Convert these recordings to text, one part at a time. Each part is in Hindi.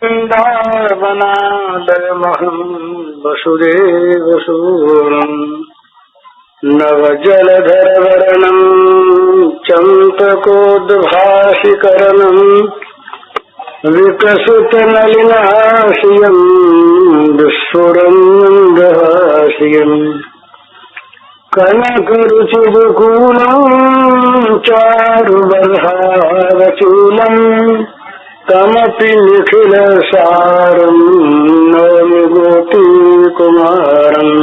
वृन्दावनालयमहं वसुदेवसूरम् नवजलधरवर्णं चम्पकोद्भासिकरणं विकसितनलिनाशियं विस्फुरं मन्दहास्यम् कनकरुचिदुकूलं चारुबर्हावचूलम् तमपि निखिलसारं नौमि गोपीकुमारम्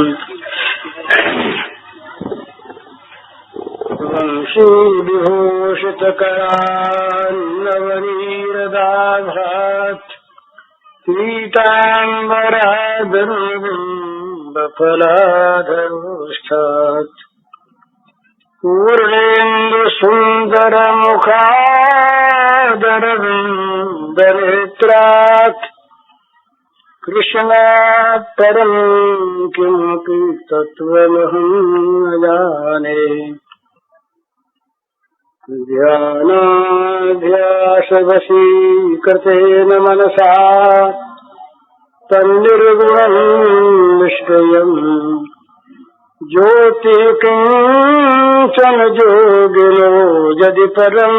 वंशीविभूषितकरान्नवनीरदाभात् पीताम्बराधरबिम्बफलाधरोष्ठात् पूर्णेन्दुसुन्दरमुखादरविन्दनेत्रात् कृष्णात् परं किमपि तत्त्वमहं न जाने। ध्यानाभ्यासवशीकृतेन मनसा तन्निर्गुणं निष्क्रियम् ज्योतिकिञ्चन जोगिनो यदि परं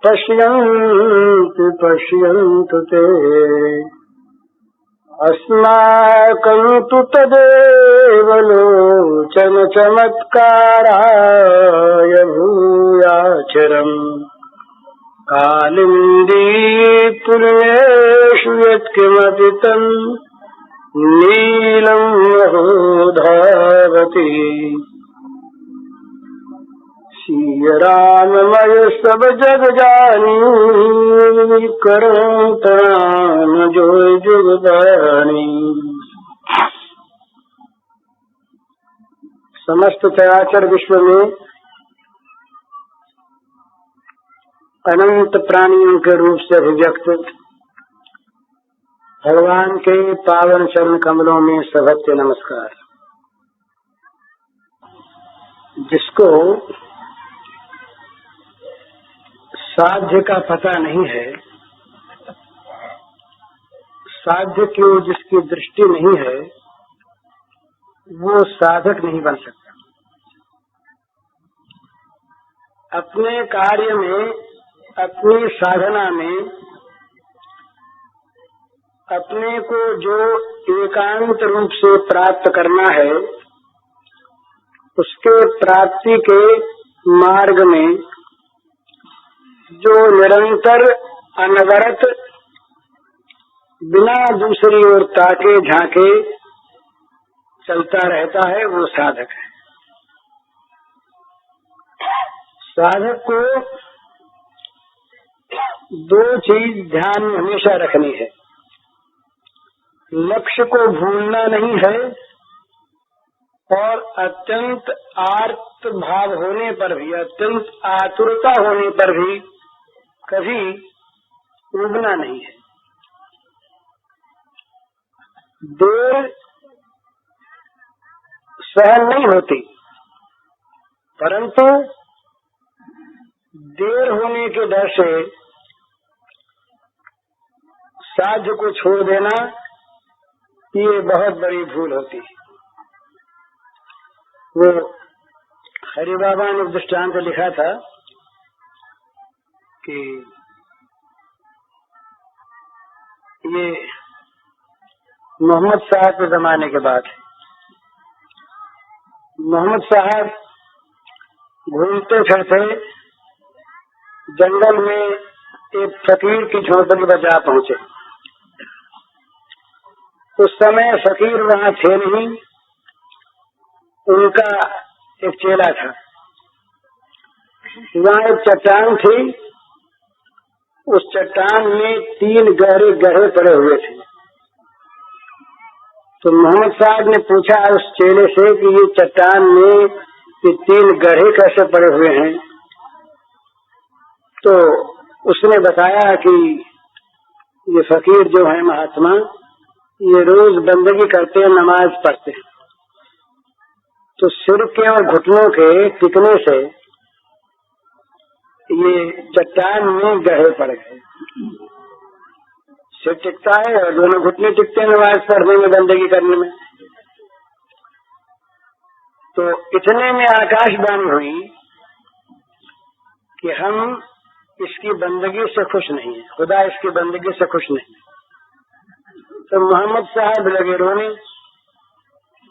पश्यन्ति पश्यन्तु ते अस्माकं तु तदेव लोचन चमत्काराय भूयाचरम् कालिन्दी पुण्येषु यत्किमपि तम् नीलं महो धावति। सिया राममय सब जग जानी करो प्रणाम जो जुगदानी। समस्त चराचर विश्व में अनंत प्राणियों के रूप से अभिव्यक्त भगवान के पावन चरण कमलों में सभक्ति नमस्कार। जिसको साध्य का पता नहीं है, साध्य की ओर जिसकी दृष्टि नहीं है, वो साधक नहीं बन सकता। अपने कार्य में, अपनी साधना में अपने को जो एकांत रूप से प्राप्त करना है, उसके प्राप्ति के मार्ग में जो निरंतर अनवरत बिना दूसरी ओर ताके झांके चलता रहता है, वो साधक है। साधक को दो चीज ध्यान में हमेशा रखनी है। लक्ष्य को भूलना नहीं है और अत्यंत आर्त भाव होने पर भी, अत्यंत आतुरता होने पर भी कभी उबना नहीं है। देर सहन नहीं होती, परंतु देर होने के डर से साध्य को छोड़ देना, ये बहुत बड़ी भूल होती है। वो हरि बाबा ने दृष्टांत लिखा था कि ये मोहम्मद साहब के जमाने के बाद मोहम्मद साहब घूमते फिरते जंगल में एक फकीर की झोपड़ी पर जा पहुंचे। उस समय फकीर वहां थे नहीं, उनका एक चेला था। वहां एक चट्टान थी, उस चट्टान में 3 गहरे गड्ढे पड़े हुए थे। तो मोहम्मद साहब ने पूछा उस चेले से कि ये चट्टान में ये 3 गड्ढे कैसे पड़े हुए हैं? तो उसने बताया कि ये फकीर जो है महात्मा, ये रोज बंदगी करते हैं, नमाज पढ़ते हैं, तो सिर के और घुटनों के टिकने से ये चट्टान में गहरे पड़ गए। सिर टिकता है और दोनों घुटने टिकते हैं नमाज पढ़ने में, बंदगी करने में। तो इतने में आकाशवाणी हुई कि हम इसकी बंदगी से खुश नहीं है, खुदा इसकी बंदगी से खुश नहीं। तो मोहम्मद साहब लगे रोने,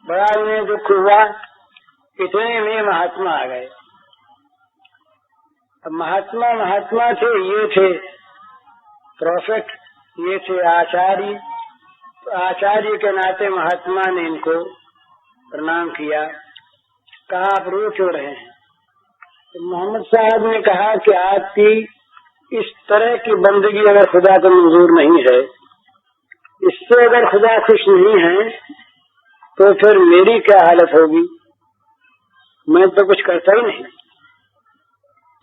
बड़ा उन्हें दुख हुआ। इतने में महात्मा आ गए। अब महात्मा थे, ये थे प्रोफेट, ये थे आचार्य। तो आचार्य के नाते महात्मा ने इनको प्रणाम किया, कहा आप रो क्यों रहे हैं? तो मोहम्मद साहब ने कहा कि आपकी इस तरह की बंदगी अगर खुदा को मंजूर नहीं है, इससे अगर खुदा खुश नहीं है, तो फिर मेरी क्या हालत होगी? मैं तो कुछ करता ही नहीं।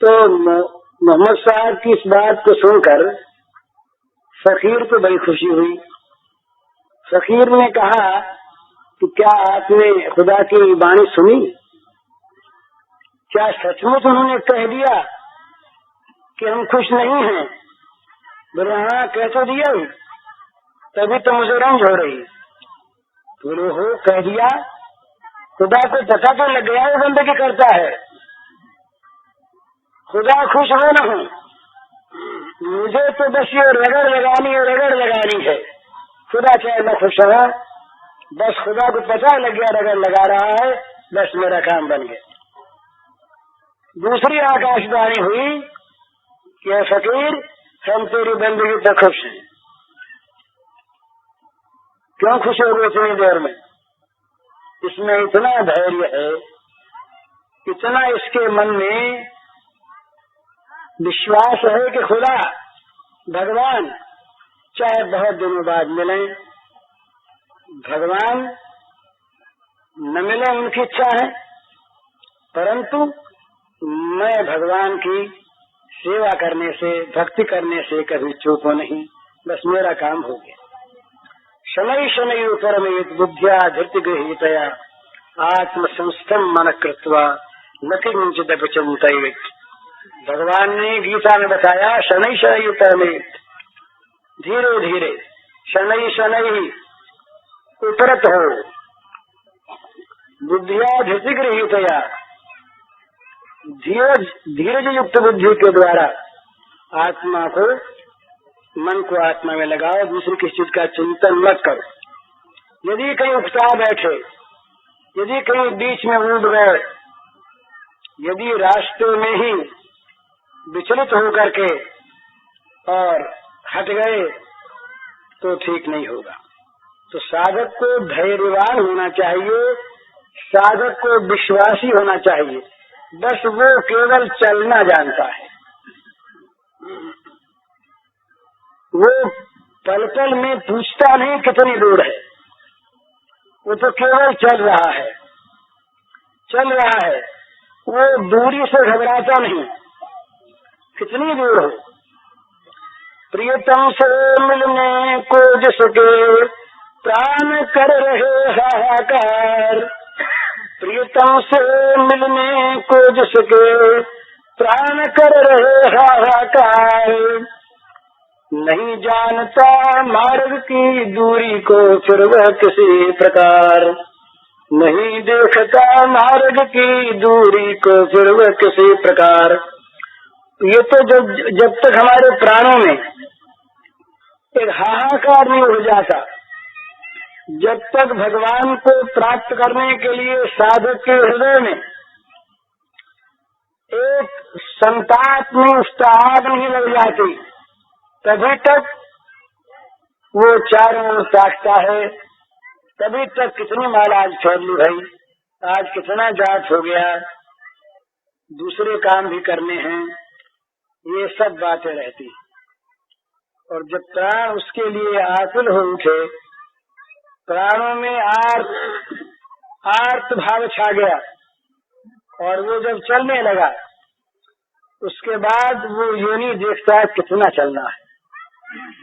तो मोहम्मद साहब की इस बात को सुनकर फकीर को बड़ी खुशी हुई। फकीर ने कहा कि क्या आपने खुदा की वाणी सुनी? क्या सचमुच उन्होंने कह दिया कि हम खुश नहीं हैं? बोले हाँ, कह तो दिया ही, तभी तो मुझे रंज हो रही। बोले हो, कह दिया? खुदा को पता तो लग गया वो बंदगी करता है। खुदा खुश हो न हो, मुझे तो बस ये रगड़ लगानी है। खुदा चाहे न खुश हो, बस खुदा को पता लग गया रगड़ लगा रहा है, बस मेरा काम बन गया। दूसरी आकाशवाणी हुई कि फकीर, हम तेरी बंदगी पर खुश हैं। क्यों खुश हो गए इतनी देर में? इसमें इतना धैर्य है, इतना इसके मन में विश्वास है कि खुदा भगवान चाहे बहुत दिनों बाद मिले, भगवान न मिले उनकी इच्छा है, परंतु मैं भगवान की सेवा करने से, भक्ति करने से कभी चूको नहीं, बस मेरा काम हो गया। शनै शनै परमेत बुद्ध्या धृति गृहीतया आत्मसंस्थम मन कृत्वा न किंचिदपि चिंतयेत्। भगवान ने गीता में बताया, शनै शनै परमेत, धीरे धीरे, शनै शनै उपरत हो, बुद्धिया धृति गृहीतया, धीरज युक्त बुद्धि के द्वारा आत्मा को, मन को आत्मा में लगाओ, दूसरी किसी चीज का चिंतन मत करो। यदि कहीं उकता बैठे, यदि कहीं बीच में उड़ गए, यदि रास्ते में ही विचलित होकर के और हट गए, तो ठीक नहीं होगा। तो साधक को धैर्यवान होना चाहिए, साधक को विश्वासी होना चाहिए। बस वो केवल चलना जानता है, वो पल पल में पूछता नहीं कितनी दूर है, वो तो केवल चल रहा है। वो दूरी से घबराता नहीं, कितनी दूर हो। प्रियतम से मिलने को जिसके प्राण कर रहे हाहाकार, प्रियतम से मिलने को जिसके प्राण कर रहे हाहाकार, नहीं जानता मार्ग की दूरी को फिर वह किसी प्रकार, नहीं देखता मार्ग की दूरी को फिर वह किसी प्रकार। ये तो जब तक हमारे प्राणों में एक हाहाकार नहीं हो जाता, जब तक भगवान को प्राप्त करने के लिए साधक के हृदय में एक संताप में आग नहीं लग जाती, तभी तक वो चारों ओर ताकता है। तभी तक कितनी माल आज छोड़ ली भाई, आज कितना जात हो गया, दूसरे काम भी करने हैं, ये सब बातें रहती। और जब प्राण उसके लिए आकुल हो उठे, प्राणों में आर्त भाव छा गया और वो जब चलने लगा, उसके बाद वो यूं नहीं देखता कितना चलना है,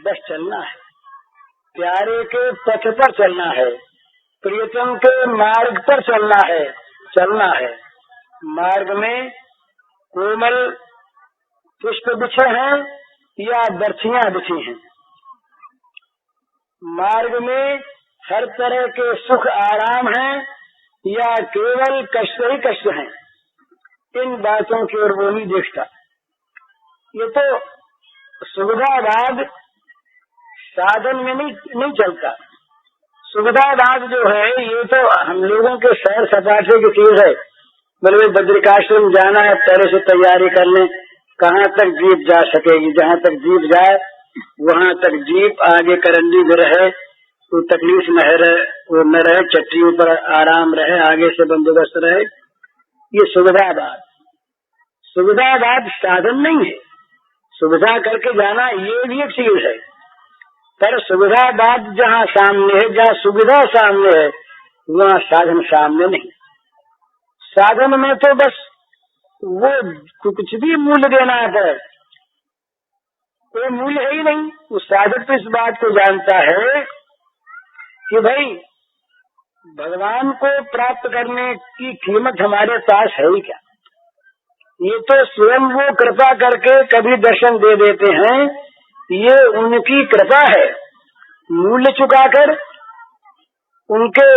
बस चलना है, प्यारे के पथ पर चलना है, प्रियतम के मार्ग पर चलना है। मार्ग में कोमल पुष्प बिछे हैं या बर्छियां बिछी हैं, मार्ग में हर तरह के सुख आराम हैं या केवल कष्ट ही कष्ट हैं, इन बातों की ओर वो नहीं देखता। ये तो सुविधावाद साधन में नहीं चलता। सुविधावाद जो है ये तो हम लोगों के सैर सपाटे की चीज है। बोले बद्रिकाश्रम जाना है, पहले से तैयारी कर लें, कहाँ तक जीप जा सकेगी, जहाँ तक जीप जाए वहाँ तक जीप, आगे करंडी में रहे, कोई तकलीफ न रहे, वो न रहे, चट्टियों पर आराम रहे, आगे से बंदोबस्त रहे। ये सुविधावाद। सुविधावाद साधन नहीं है। सुविधा करके जाना ये भी एक चीज है, पर सुविधावाद जहाँ सामने है, जहाँ सुविधा सामने है, वहाँ साधन सामने नहीं। साधन में तो बस वो कुछ भी मूल्य देना है, कोई मूल्य है ही नहीं। उस साधक तो इस बात को जानता है कि भाई भगवान को प्राप्त करने की कीमत हमारे पास है ही क्या। ये तो स्वयं वो कृपा करके कभी दर्शन दे देते हैं, ये उनकी कृपा है। मूल्य चुकाकर उनके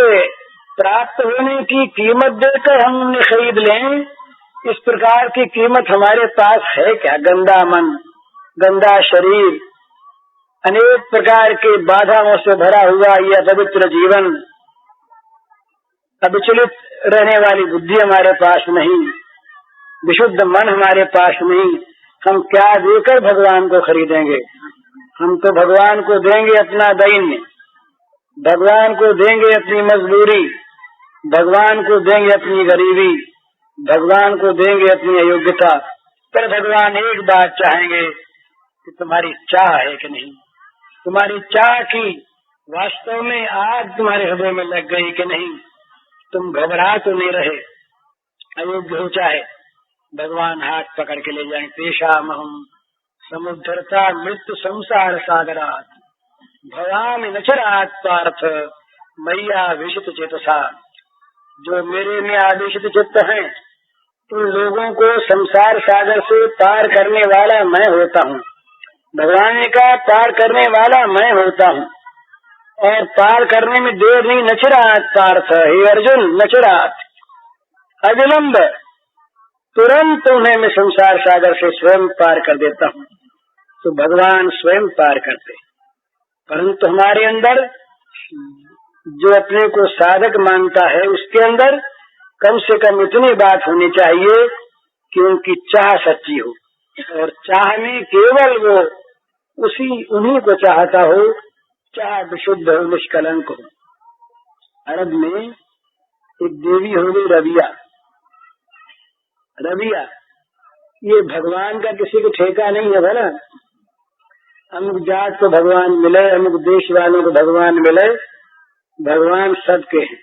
प्राप्त होने की कीमत देकर हम उन्हें खरीद लें, इस प्रकार की कीमत हमारे पास है क्या। गंदा मन, गंदा शरीर, अनेक प्रकार के बाधाओं से भरा हुआ ये अपवित्र जीवन, अविचलित रहने वाली बुद्धि हमारे पास नहीं, विशुद्ध मन हमारे पास नहीं। हम क्या देकर भगवान को खरीदेंगे। हम तो भगवान को देंगे अपना दैन्य, भगवान को देंगे अपनी मजबूरी, भगवान को देंगे अपनी गरीबी, भगवान को देंगे अपनी अयोग्यता। पर भगवान एक बात चाहेंगे कि तुम्हारी चाह है कि नहीं, तुम्हारी चाह की वास्तव में आग तुम्हारे हृदय में लग गई कि नहीं, तुम घबरा तो नहीं रहे। अयोग्य हो चाहे, भगवान हाथ पकड़ के ले जाएंगे। तेषामहं समुद्धरता मृत्यु संसार सागरात भवामि नचरात पार्थ मैया विशित चेतसा। जो मेरे में आदेशित चित्त हैं, उन लोगों को संसार सागर से पार करने वाला मैं होता हूँ। भगवान ने कहा पार करने वाला मैं होता हूँ, और पार करने में देर नहीं। नचरात पार्थ, हे अर्जुन नचरात, अविलंब तुरंत उन्हें मैं संसार सागर से स्वयं पार कर देता हूँ। तो भगवान स्वयं पार करते, परंतु हमारे अंदर जो अपने को साधक मानता है, उसके अंदर कम से कम इतनी बात होनी चाहिए कि उनकी चाह सच्ची हो, और चाह में केवल वो उन्हीं को चाहता हो, चाह विशुद्ध हो, निष्कलंक हो। अरब में एक देवी हो गई रबिया। रबिया ये भगवान का किसी को ठेका नहीं है भला। अमुक जात को भगवान मिले, अमुक देश वालों को भगवान मिले, भगवान सबके हैं।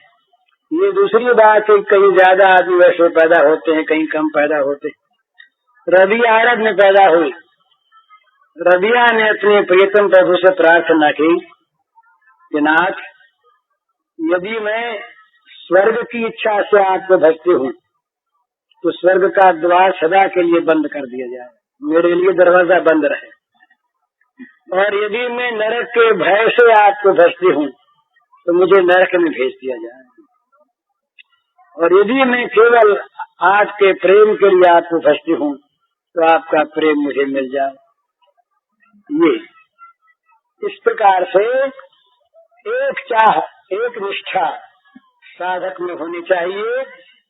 ये दूसरी बात है, कहीं ज्यादा आदमी वैसे पैदा होते हैं, कहीं कम पैदा होते हैं। रबिया अरब में पैदा हुई। रबिया ने अपने प्रियतम प्रभु से प्रार्थना की कि नाथ, यदि मैं स्वर्ग की इच्छा से आपको भजती हूँ तो स्वर्ग का द्वार सदा के लिए बंद कर दिया जाए, मेरे लिए दरवाजा बंद रहे। और यदि मैं नरक के भय से आपको भजती हूँ तो मुझे नरक में भेज दिया जाए। और यदि मैं केवल आपके प्रेम के लिए आपको भजती हूँ तो आपका प्रेम मुझे मिल जाए। ये इस प्रकार से एक चाह, एक निष्ठा साधक में होनी चाहिए।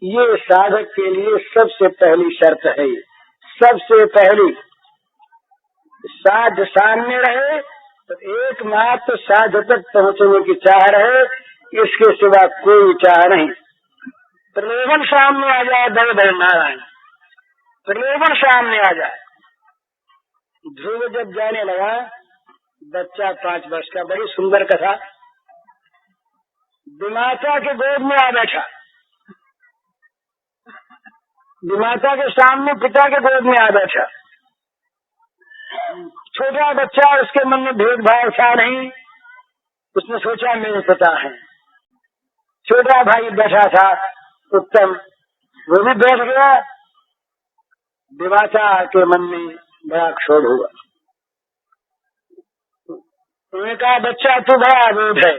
ये साधक के लिए सबसे पहली शर्त है। सबसे पहली साध सामने रहे तो एकमात्र साध तक पहुँचने की चाह रहे, इसके सिवा कोई चाह नहीं। प्रलोभन सामने आ जाए, दर दर नारायण, प्रलोभन सामने आ जाए। ध्रुव जब जाने लगा, बच्चा 5 वर्ष का, बड़ी सुंदर कथा। दिमाता के गोद में आ बैठा, दिमाता के सामने पिता के गोद में आ बैठा। छोटा बच्चा, उसके मन में भेदभाव था नहीं, उसने सोचा मेरे पिता हैं। छोटा भाई बैठा था उत्तम, वो भी बैठ गया। दिवाता के मन में बड़ा क्षोभ हुआ। उन्होंने कहा बच्चा तू बड़ा अबोध है,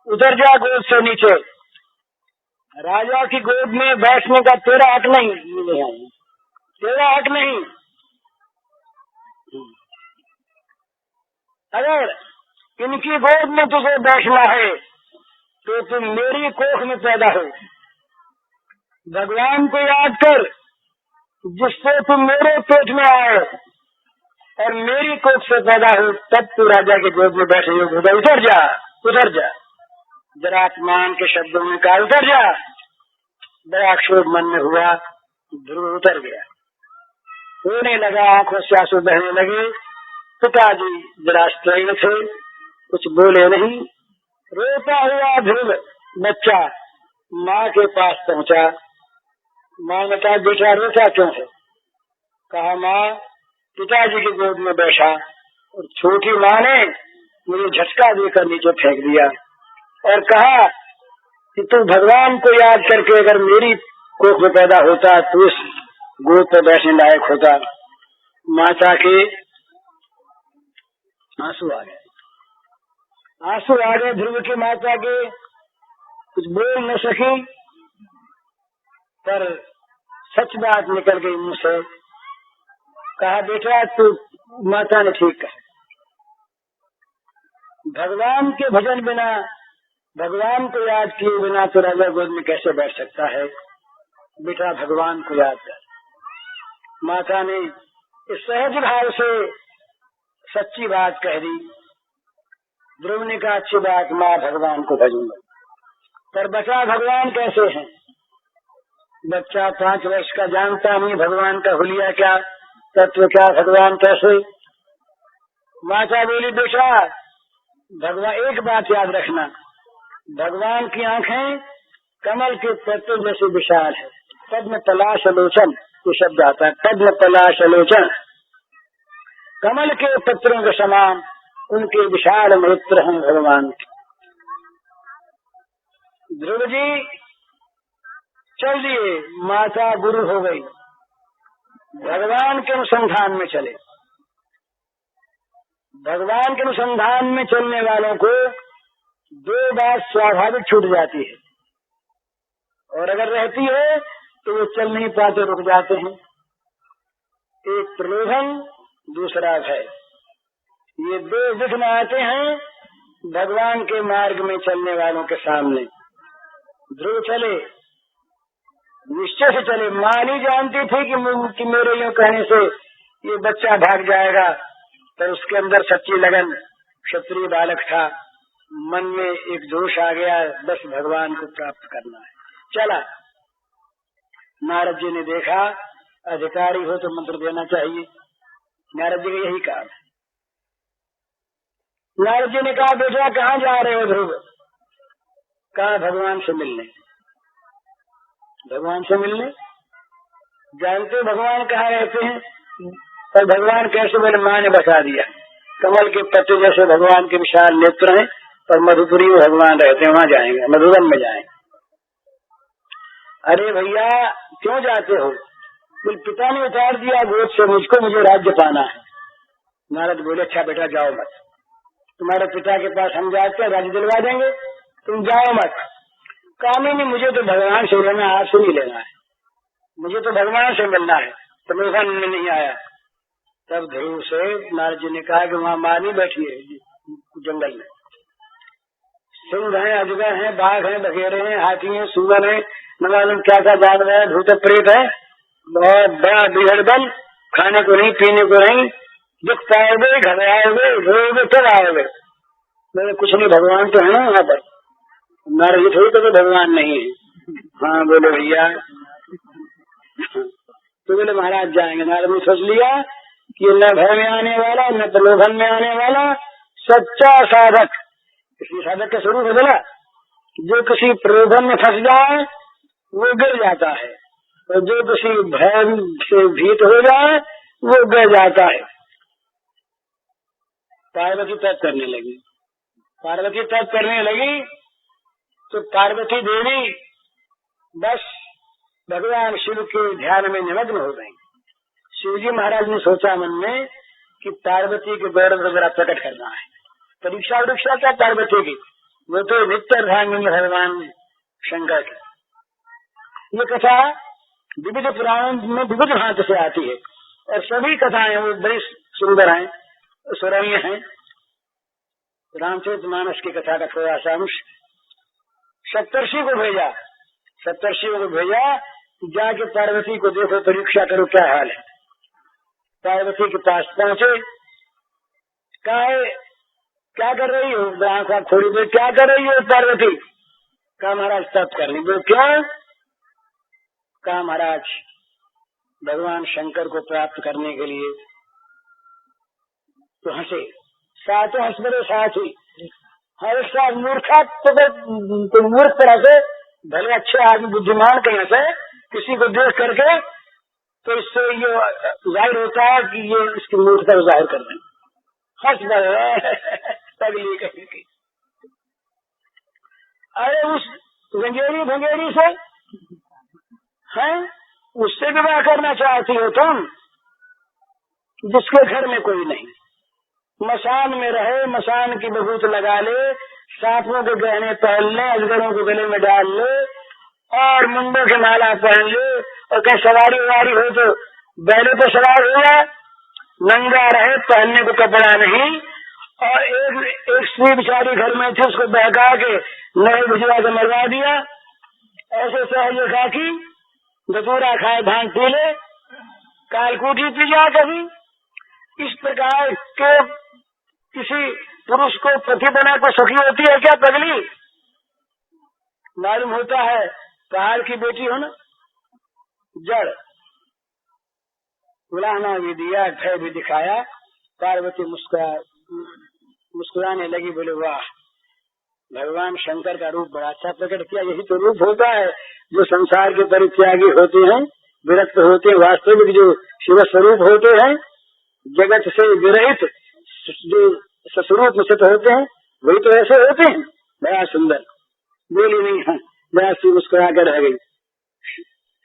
उतर जा गोद से नीचे, राजा की गोद में बैठने का तेरा हक नहीं, तेरा हक नहीं। अगर इनकी गोद में तुझे बैठना है तो तुम मेरी कोख में पैदा हो, भगवान को याद कर जिससे तुम मेरे पेट में आए और मेरी कोख से पैदा हो, तब तू राजा के गोद में बैठे हो। उतर जा, उतर जा। जरा अपमान के शब्दों में कहा उतर जा। बड़ा क्षोभ मन में हुआ, ध्रुव उतर गया। रोने लगा, आंखों से आंसू बहने लगे। पिताजी जरा स्त्रीण थे, कुछ बोले नहीं। रोता हुआ ध्रुव बच्चा माँ के पास पहुंचा। माँ ने कहा बेटा रोता क्यों है? कहा माँ पिताजी की गोद में बैठा और छोटी माँ ने मुझे झटका देकर नीचे फेंक दिया और कहा कि तू भगवान को याद करके अगर मेरी कोख में पैदा होता तो उस गोद पर बैठने लायक होता। माता के आंसू आ गए, आंसू आ गए ध्रुव की माता के। कुछ बोल न सकी, पर सच बात निकल गई मुंह से। कहा बेटा तू, माता ने ठीक कहा, भगवान के भजन बिना, भगवान को याद किए बिना तो राजा गोद में कैसे बैठ सकता है? बेटा भगवान को याद कर। माता ने इस सहज भाव से सच्ची बात कह दी। ध्रुव ने कहा अच्छी बात माँ, भगवान को भजूंगा। पर बचा भगवान कैसे हैं? बच्चा 5 वर्ष का जानता नहीं भगवान का हुलिया क्या, तत्व क्या, भगवान कैसे। माता बोली बेटा भगवान, एक बात याद रखना, भगवान की आंखें कमल के पत्तों जैसे विशाल है। पद्म पलाश लोचन ये शब्द आता है, पद्म पलाश लोचन, कमल के पत्रों के समान उनके विशाल नेत्र हैं भगवान। ध्रुव जी चल दिए, माता गुरु हो गई, भगवान के अनुसंधान में चले। भगवान के अनुसंधान में चलने वालों को 2 बात स्वाभाविक छूट जाती है, और अगर रहती है तो वो चल नहीं पाते, रुक जाते हैं। एक प्रलोभन, दूसरा भय। ये 2 विघ्न आते हैं भगवान के मार्ग में चलने वालों के सामने। ध्रुव चले, निश्चय से चले। माँ नहीं जानती थी कि मेरे यूं कहने से ये बच्चा भाग जाएगा, पर उसके अंदर सच्ची लगन, क्षत्रिय बालक था, मन में एक जोश आ गया, बस भगवान को प्राप्त करना है। चला। नारद जी ने देखा अधिकारी हो तो मंत्र देना चाहिए, नारद जी का यही काम है। नारद जी ने कहा बेटा कहाँ जा रहे हो ध्रुव? कहा भगवान से मिलने। भगवान से मिलने? जानते भगवान कहाँ रहते हैं? पर भगवान कैसे? बोले माँ ने बता दिया, कमल के पत्ते जैसे भगवान के विशाल नेत्र हैं, पर मधुपुरी में भगवान रहते हैं, वहाँ जाएंगे, मधुबन में जाएंगे। अरे भैया क्यों जाते हो? बोले पिता ने उतार दिया गोद से मुझको, मुझे राज्य पाना है। नारद बोले अच्छा बेटा जाओ मत, तुम्हारे पिता के पास हम जाते हैं, राज्य दिलवा देंगे, तुम जाओ मत। काम ही नहीं, मुझे तो भगवान से लेना, आपसे नहीं लेना है, मुझे तो भगवान से मिलना है। तो मेरे में नहीं आया। तब ध्रुव से नारद जी ने कहा कि वहाँ माँ नहीं बैठी है जंगल में, सिंह है, अजगर है, बाघ है, बघेरे हैं, हाथी है, सुअर है, न मालूम क्या क्या जानवर है, भूत प्रेत है, बहुत बड़ा बिगड़ बल, खाने को नहीं, पीने को नहीं, दुख पाओगे, घबराओगे, रोओगे, कब आओगे? मेरे कुछ नहीं, भगवान तो है ना वहाँ पर। नारद जी थोड़ी तो भगवान नहीं है। हाँ बोले भैया, तो बोले महाराज जाएंगे। नारद ने सोच लिया कि न भय में आने वाला, न प्रलोभन में आने वाला सच्चा साधक। इसी साधक के स्वरूप है बोला, जो किसी प्रलोभन में फंस जाए वो गिर जाता है, और जो किसी भय से भीत हो जाए वो गिर जाता है। पार्वती तप करने लगी, पार्वती तप करने लगी तो पार्वती देवी बस भगवान शिव के ध्यान में निमग्न हो गई। शिवजी महाराज ने सोचा मन में कि पार्वती के गौरव जरा प्रकट करना है, परीक्षा वरीक्षा क्या पार्वती की, वो तो नित्य अर्धांगिनी भगवान शंकर की। ये कथा विविध पुराणों में विविध भांति से आती है और सभी कथाएं वो बड़ी सुंदर हैं, सुरम्य हैं। रामचरितमानस की कथा का थोड़ा सा अंश सप्तर्षि को भेजा, सप्तर्षियों को भेजा जाके पार्वती को देखो, परीक्षा करो क्या हाल है। पार्वती के पास पहुंचे, कहा क्या कर रही हो, आंखा खोली दे, क्या कर रही हो पार्वती? कहा महाराज तप कर रही। वो क्यों? कहा महाराज भगवान शंकर को प्राप्त करने के लिए। तो हंसे, सातों हंस मेरे साथ ही हर साथ मूर्खा तो मूर्ख तरह से, भले अच्छे आदमी बुद्धिमान कहीं से किसी को देख करके, तो इससे ये जाहिर होता है कि ये इसकी मूर्खता को जाहिर कर दें। हंस पगली कहीं की। अरे उस गंगेरी भंगेरी से हैं, उससे विवाह करना चाहती हो तुम, जिसके घर में कोई नहीं, मसान में रहे, मसान की बबूत लगा ले, सांपों के गहने पहन ले, अजगरों को गले में डाल ले और मुंडों की माला पहन ले, और कहीं सवारी वारी हो तो बैलों पर सवार हो जाए, नंगा रहे, पहनने को कपड़ा नहीं। और एक स्त्री बिचारी घर में थी, उसको बहका के नए भिजवा के मरवा दिया। ऐसे सहजे खाकी धतूरा खाए भांग पी ले, कालकूटी पी जा कभी। इस प्रकार के किसी पुरुष को पति बना को सुखी होती है क्या पगली? मालूम होता है पहाड़ की बेटी हो ना, जड़ उलाहना भी दिया, भय भी दिखाया। पार्वती मुस्कुराने लगी, बोले वाह भगवान शंकर का रूप बड़ा अच्छा प्रकट किया। यही तो रूप होता है जो संसार के परित्यागी होते हैं, विरक्त होते हैं, वास्तविक जो शिव स्वरूप होते हैं, जगत से विरहित जो स्वरूप में स्थित होते हैं, वही तो ऐसे होते हैं। बड़ा सुंदर बोली नहीं है, बड़ा सी मुस्कुरा कर रह गई।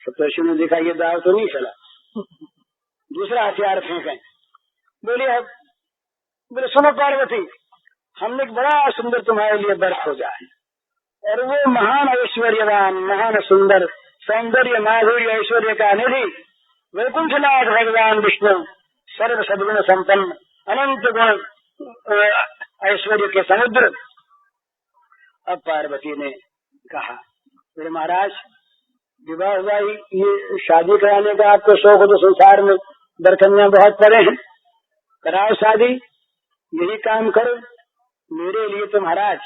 सप्तर्षि ने देखा ये दाव तो नहीं चला, दूसरा हथियार फेंके। बोले सुनो पार्वती, हमने बड़ा सुंदर तुम्हारे लिए वर खोजा है, और वो महान ऐश्वर्यवान, महान सुंदर, सौंदर्य माधुर्य ऐश्वर्य का निधि वैकुंठनाथ भगवान विष्णु, सर्व सद्गुण संपन्न, अनंत गुण ऐश्वर्य के समुद्र। अब पार्वती ने कहा बोले महाराज विवाह हुआ, ये शादी कराने का आपको शौक हो तो संसार में दरकन्या बहुत पड़े हैं, कराओ शादी, यही काम करो मेरे लिए। तो महाराज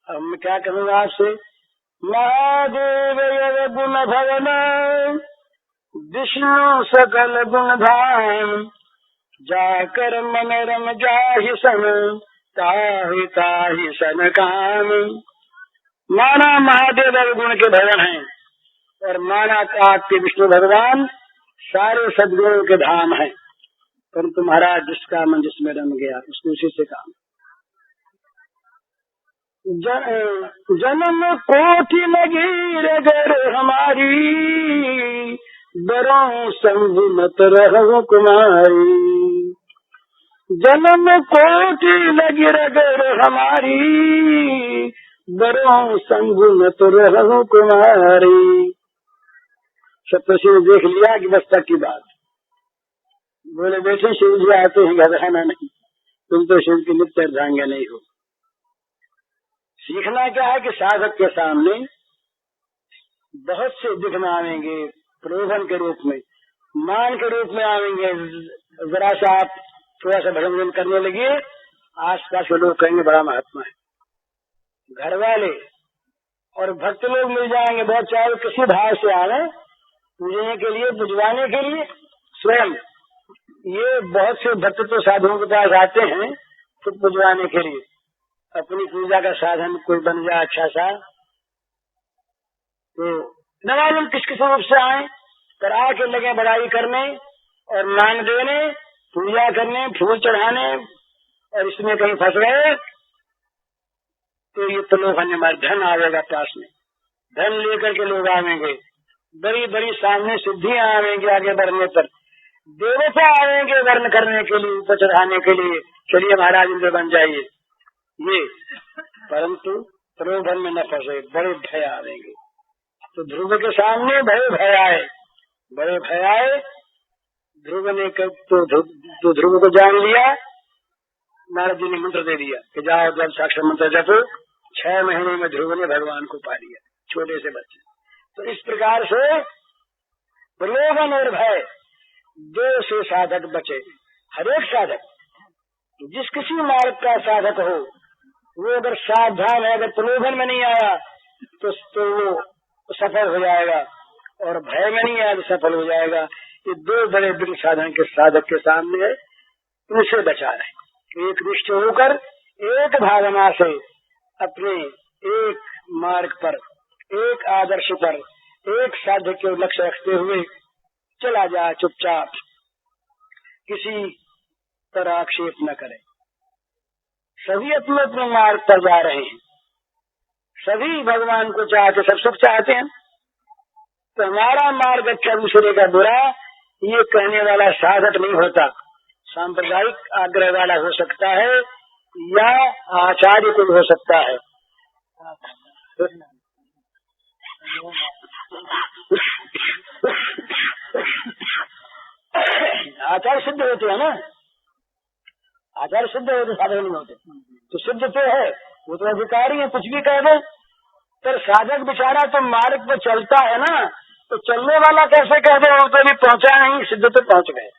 अब मैं क्या करूँगा आपसे? महादेव गुण भवन विष्णु सकल गुण धाम, जाकर मन रम जाहि सन ताहि ताहि सन काम। माना महादेव गुण के भवन हैं, और माना आपके विष्णु भगवान सारे सद्गुणों के धाम हैं, परंतु महाराज जिसका मन जिसमें रम गया उसको उसी से काम। जन्म कोटि लगी रगर हमारी, बरों संग मत रहो कुमारी। जन्म कोटि लगी रगर हमारी, बरों संग मत रहो कुमारी। सप्तर्षि ने देख लिया कि बस तक की बात। बोले बेटे शिव जी आते हैं, घबराना नहीं, तुम तो शिव की नित्य अर्धांगिनी नहीं हो। सीखना क्या है कि साधक के सामने बहुत से विघ्न आवेंगे, प्रलोभन के रूप में, मान के रूप में आवेंगे। जरा सा आप थोड़ा सा भजन करने लगिए, आसपास के लोग कहेंगे बड़ा महात्मा है। घर वाले और भक्त लोग मिल जाएंगे, बहुत चाहे किसी भाव से आवे, पूजने के लिए, पुजवाने के लिए स्वयं। ये बहुत से भक्त तो साधुओं के पास आते हैं खुद पुजवाने के लिए, अपनी पूजा का साधन कोई बन जाए अच्छा सा, तो न मालूम किस किस रूप से आए, पर आके लगे बड़ाई करने और मान देने, पूजा करने, फूल चढ़ाने, और इसमें कहीं फंस गए तो ये प्रलोभन हमारे धन आवेगा पास में, धन लेकर के लोग आवेंगे, बड़ी बड़ी सामने सिद्धियां आवेंगी आगे बढ़ने पर, देवता आएंगे वर्ण करने के लिए, ऊपर चढ़ाने के लिए, चलिए महाराज इंद्र बन जाइए। ये, परंतु प्रलोभन में न फंसे, बड़े भय आएंगे। तो ध्रुव के सामने भय आए, बड़े भय आए। ध्रुव ने तो ध्रुव को जान लिया। नारद जी ने मंत्र दे दिया कि जाओ जल साक्षर मंत्र जपो। 6 महीने में ध्रुव ने भगवान को पा लिया, छोटे से बच्चे। तो इस प्रकार से प्रलोभन और भय दो से साधक बचे। हरेक साधक, जिस किसी मार्ग का साधक हो, वो अगर सावधान है, अगर प्रलोभन में नहीं आया तो वो सफल हो जाएगा, और भय में नहीं आया तो सफल हो जाएगा। ये दो बड़े बड़े साधन के साधक के सामने है, उनसे बचा रहे। एक निष्ठ होकर एक भावना से अपने एक मार्ग पर, एक आदर्श पर, एक साध्य के लक्ष्य रखते हुए चला जाए, चुपचाप, किसी पर आक्षेप न करे। सभी अपने अपने मार्ग पर जा रहे हैं, सभी भगवान को चाहते, सब चाहते हैं। तो हमारा मार्ग अच्छा, दूसरे का बुरा, ये कहने वाला साधक नहीं होता। सांप्रदायिक आग्रह वाला हो सकता है या आचार्य कोई हो सकता है। आचार्य सिद्ध होते हैं ना, आचार्य सिद्ध होते, साधक नहीं होते। तो सिद्ध तो है, वो तो अधिकारी है, कुछ भी कह दे। पर साधक बेचारा तो मार्ग पर चलता है ना, तो चलने वाला कैसे कह दे वो तो अभी पहुंचा नहीं, सिद्ध तो पहुंच गए।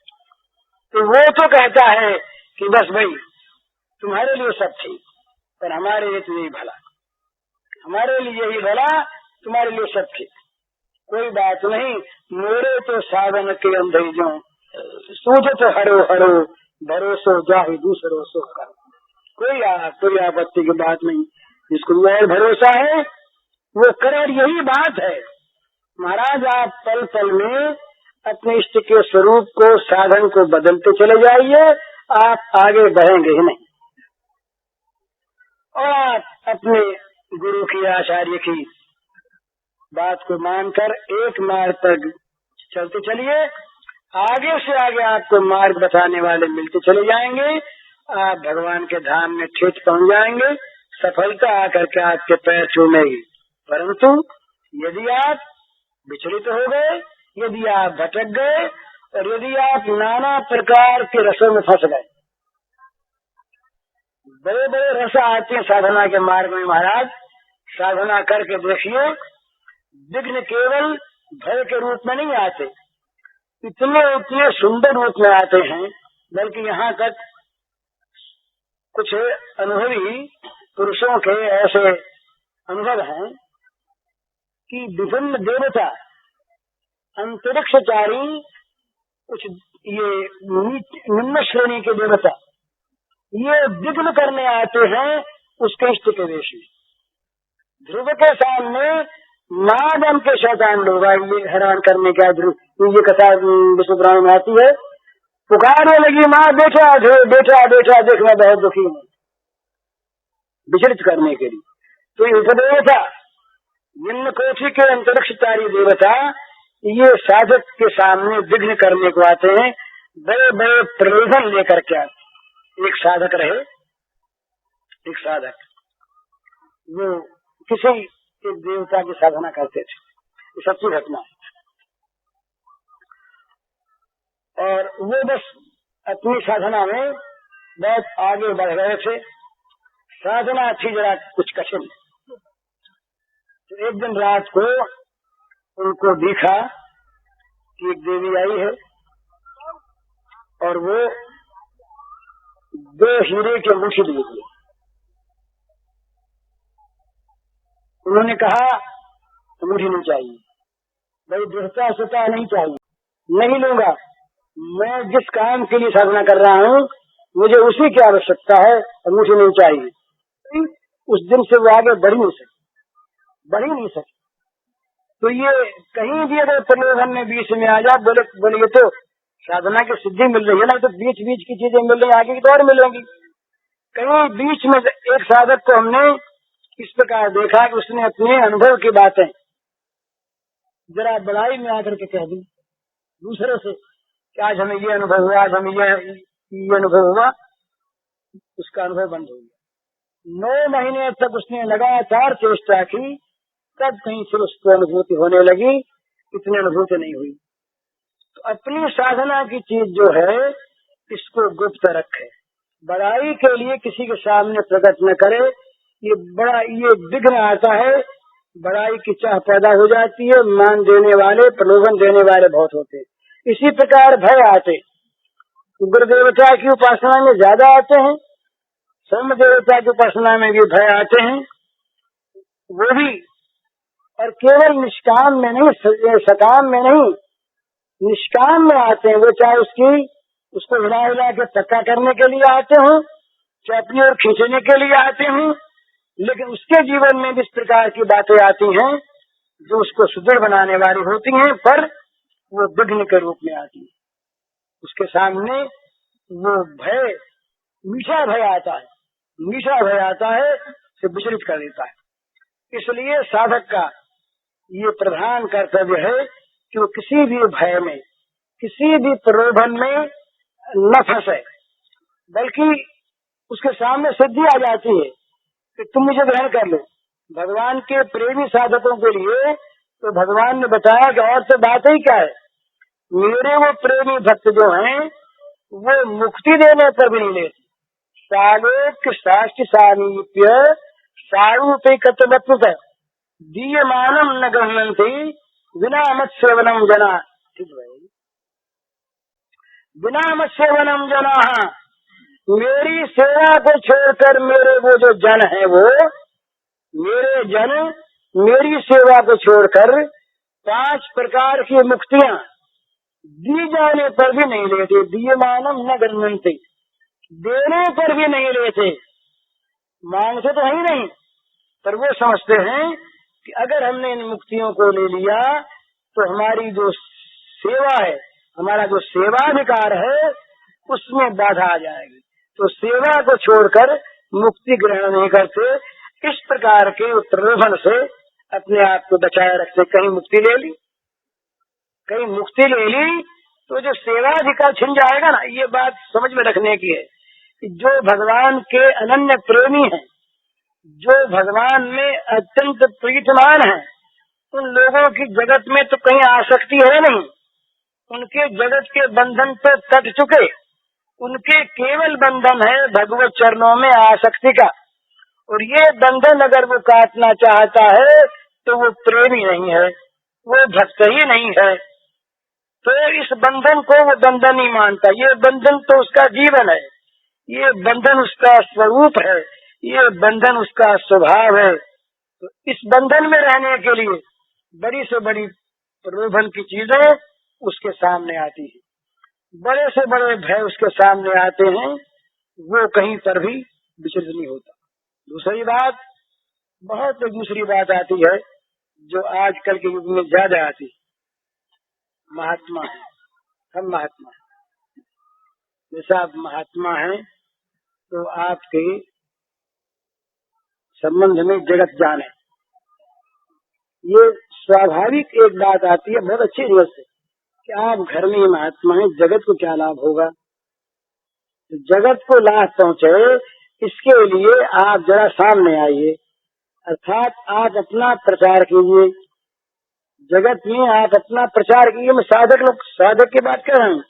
तो वो तो कहता है कि बस भाई तुम्हारे लिए सब ठीक, पर हमारे लिए तो यही भला, हमारे लिए यही भला, तुम्हारे लिए सब ठीक, कोई बात नहीं। मोरे तो साधन के अंधे जो सूझ तो हरो हरो, भरोसो जाहि दूसरो सो कर। कोई आपत्ति की बात नहीं, जिसको और भरोसा है वो करे। यही बात है महाराज, आप पल पल में अपने इष्ट के स्वरूप को, साधन को बदलते चले जाइए, आप आगे बढ़ेंगे ही नहीं। और आप अपने गुरु की, आचार्य की बात को मानकर एक मार्ग पर चलते चलिए। आगे से आगे आपको मार्ग बताने वाले मिलते चले जाएंगे, आप भगवान के धाम में ठीक पहुंच जाएंगे। सफलता आकर के आपके पैर चूमेगी। परंतु यदि आप विचलित हो गए, यदि आप भटक गए, और यदि आप नाना प्रकार के रसों में फंस गए, बड़े बड़े रस आते हैं साधना के मार्ग में महाराज। साधना करके देखिए, विघ्न केवल भय के रूप में नहीं आते, इतने सुंदर रूप में आते हैं। बल्कि यहाँ तक कुछ अनुभवी पुरुषों के ऐसे अनुभव हैं कि विभिन्न देवता, अंतरिक्षचारी, कुछ ये निम्न श्रेणी के देवता, ये विघ्न करने आते हैं उसके इष्ट के वेश में। ध्रुव के सामने नादम के शैतान लोग ये हैरान करने का, ये कथा विष्णु पुराण में आती है। पुकारने लगी, माँ बेटा बेटा बेटा देख, मैं बहुत दुखी हूँ, विचलित करने के लिए। तो ये उपदेवता, निम्न कोटि के अंतरिक्षचारी देवता, ये साधक के सामने विघ्न करने को आते हैं, बड़े बड़े प्रलोभन लेकर के आते। एक साधक रहे, एक साधक, वो किसी एक देवता की साधना करते थे, ये सच्ची घटना है। और वो बस अपनी साधना में बहुत आगे बढ़ गए थे। साधना थी जरा कुछ कठिन। तो एक दिन रात को उनको दिखा कि एक देवी आई है, और वो 2 हीरे के अंगूठी दी थी। उन्होंने कहा अंगूठी नहीं चाहिए, भाई दृढ़ता सता नहीं चाहिए, नहीं लूंगा, मैं जिस काम के लिए साधना कर रहा हूँ मुझे उसी की आवश्यकता है, अंगूठी नहीं चाहिए। उस दिन से वो आगे बढ़ ही नहीं सके। तो ये कहीं भी अगर प्रलोभन में बीच में आ जाए, बोले ये तो साधना की सिद्धि मिल रही है ना, तो बीच बीच की चीजें मिल रही है, आगे की तो और मिलेंगी। कहीं बीच में एक साधक को हमने इस प्रकार देखा कि उसने अपने अनुभव की बातें जरा बड़ाई में आकर के कह दी दूसरे से कि आज हमें ये अनुभव हुआ, आज हमें ये अनुभव हुआ। उसका अनुभव बंद हो गया। 9 महीने तक उसने लगातार चेष्टा की, तब कहीं से उसको अनुभूति होने लगी, इतनी अनुभूति नहीं हुई। तो अपनी साधना की चीज जो है इसको गुप्त रखे, बड़ाई के लिए किसी के सामने प्रकट न करे। ये विघ्न आता है, बड़ाई की चाह पैदा हो जाती है, मान देने वाले, प्रलोभन देने वाले बहुत होते हैं। इसी प्रकार भय आते, उग्र देवता की उपासना में ज्यादा आते हैं, सौम्य देवता की उपासना में भी भय आते हैं, वो भी, और केवल निष्काम में नहीं, सकाम में नहीं, निष्काम में आते हैं। वो चाहे उसको हिला हिला के पक्का करने के लिए आते हों, चाहे अपनी ओर खींचने के लिए आते हों, लेकिन उसके जीवन में भी इस प्रकार की बातें आती हैं जो उसको सुदृढ़ बनाने वाली होती हैं, पर वो विघ्न के रूप में आती है। उसके सामने वो भय, मीठा भय आता है, मीठा भय आता है, से विचलित कर देता है। इसलिए साधक का ये प्रधान कर्तव्य है कि वो किसी भी भय में, किसी भी प्रलोभन में न फंसे, बल्कि उसके सामने सिद्धि आ जाती है कि तुम मुझे ग्रहण कर लो। भगवान के प्रेमी साधकों के लिए तो भगवान ने बताया कि और तो बात ही क्या है, मेरे वो प्रेमी भक्त जो हैं वो मुक्ति देने पर भी नहीं लेते। सालोक साष्ट सामीप्य सारूपैकत्ववत्तुत दीयमानम न गृह्णन्ति विना मत सेवनम जना। ठीक भाई, बिना मत सेवनम जना, मेरी सेवा को छोड़कर मेरे वो जो जन है, वो मेरे जन मेरी सेवा को छोड़कर 5 प्रकार की मुक्तियां दी जाने पर भी नहीं लेते। दीयमानम न गृह्णन्ति, देने पर भी नहीं लेते। मांगते तो है नहीं, पर वो समझते हैं कि अगर हमने इन मुक्तियों को ले लिया तो हमारी जो सेवा है, हमारा जो सेवाधिकार है, उसमें बाधा आ जाएगी, तो सेवा को छोड़कर मुक्ति ग्रहण नहीं करते। इस प्रकार के प्रलोभन से अपने आप को बचाए रखते। कहीं मुक्ति ले ली, कहीं मुक्ति ले ली तो जो सेवाधिकार छिन जाएगा ना, ये बात समझ में रखने की है कि जो भगवान के अनन्य प्रेमी हैं, जो भगवान में अत्यंत प्रीतमान हैं, उन लोगों की जगत में तो कहीं आसक्ति है नहीं, उनके जगत के बंधन तो कट चुके, उनके केवल बंधन है भगवत चरणों में आसक्ति का। और ये बंधन अगर वो काटना चाहता है तो वो प्रेमी नहीं है, वो भक्त ही नहीं है, तो इस बंधन को वो बंधन नहीं मानता। ये बंधन तो उसका जीवन है, ये बंधन उसका स्वरूप है, ये बंधन उसका स्वभाव है। तो इस बंधन में रहने के लिए बड़ी से बड़ी प्रलोभन की चीजें उसके सामने आती है, बड़े से बड़े भय उसके सामने आते हैं, वो कहीं पर भी विचलित नहीं होता। दूसरी बात, बहुत दूसरी बात आती है जो आजकल के युग में ज्यादा आती है। महात्मा है, हम महात्मा है, जैसा आप महात्मा हैं तो आपके संबंध में जगत जाने, ये स्वाभाविक एक बात आती है बहुत अच्छी तरह से कि आप घर में महात्मा हैं, जगत को क्या लाभ होगा। जगत को लाभ पहुंचे इसके लिए आप जरा सामने आइए, अर्थात आप अपना प्रचार कीजिए, जगत में आप अपना प्रचार कीजिए। मैं साधक की बात कर रहा हूँ,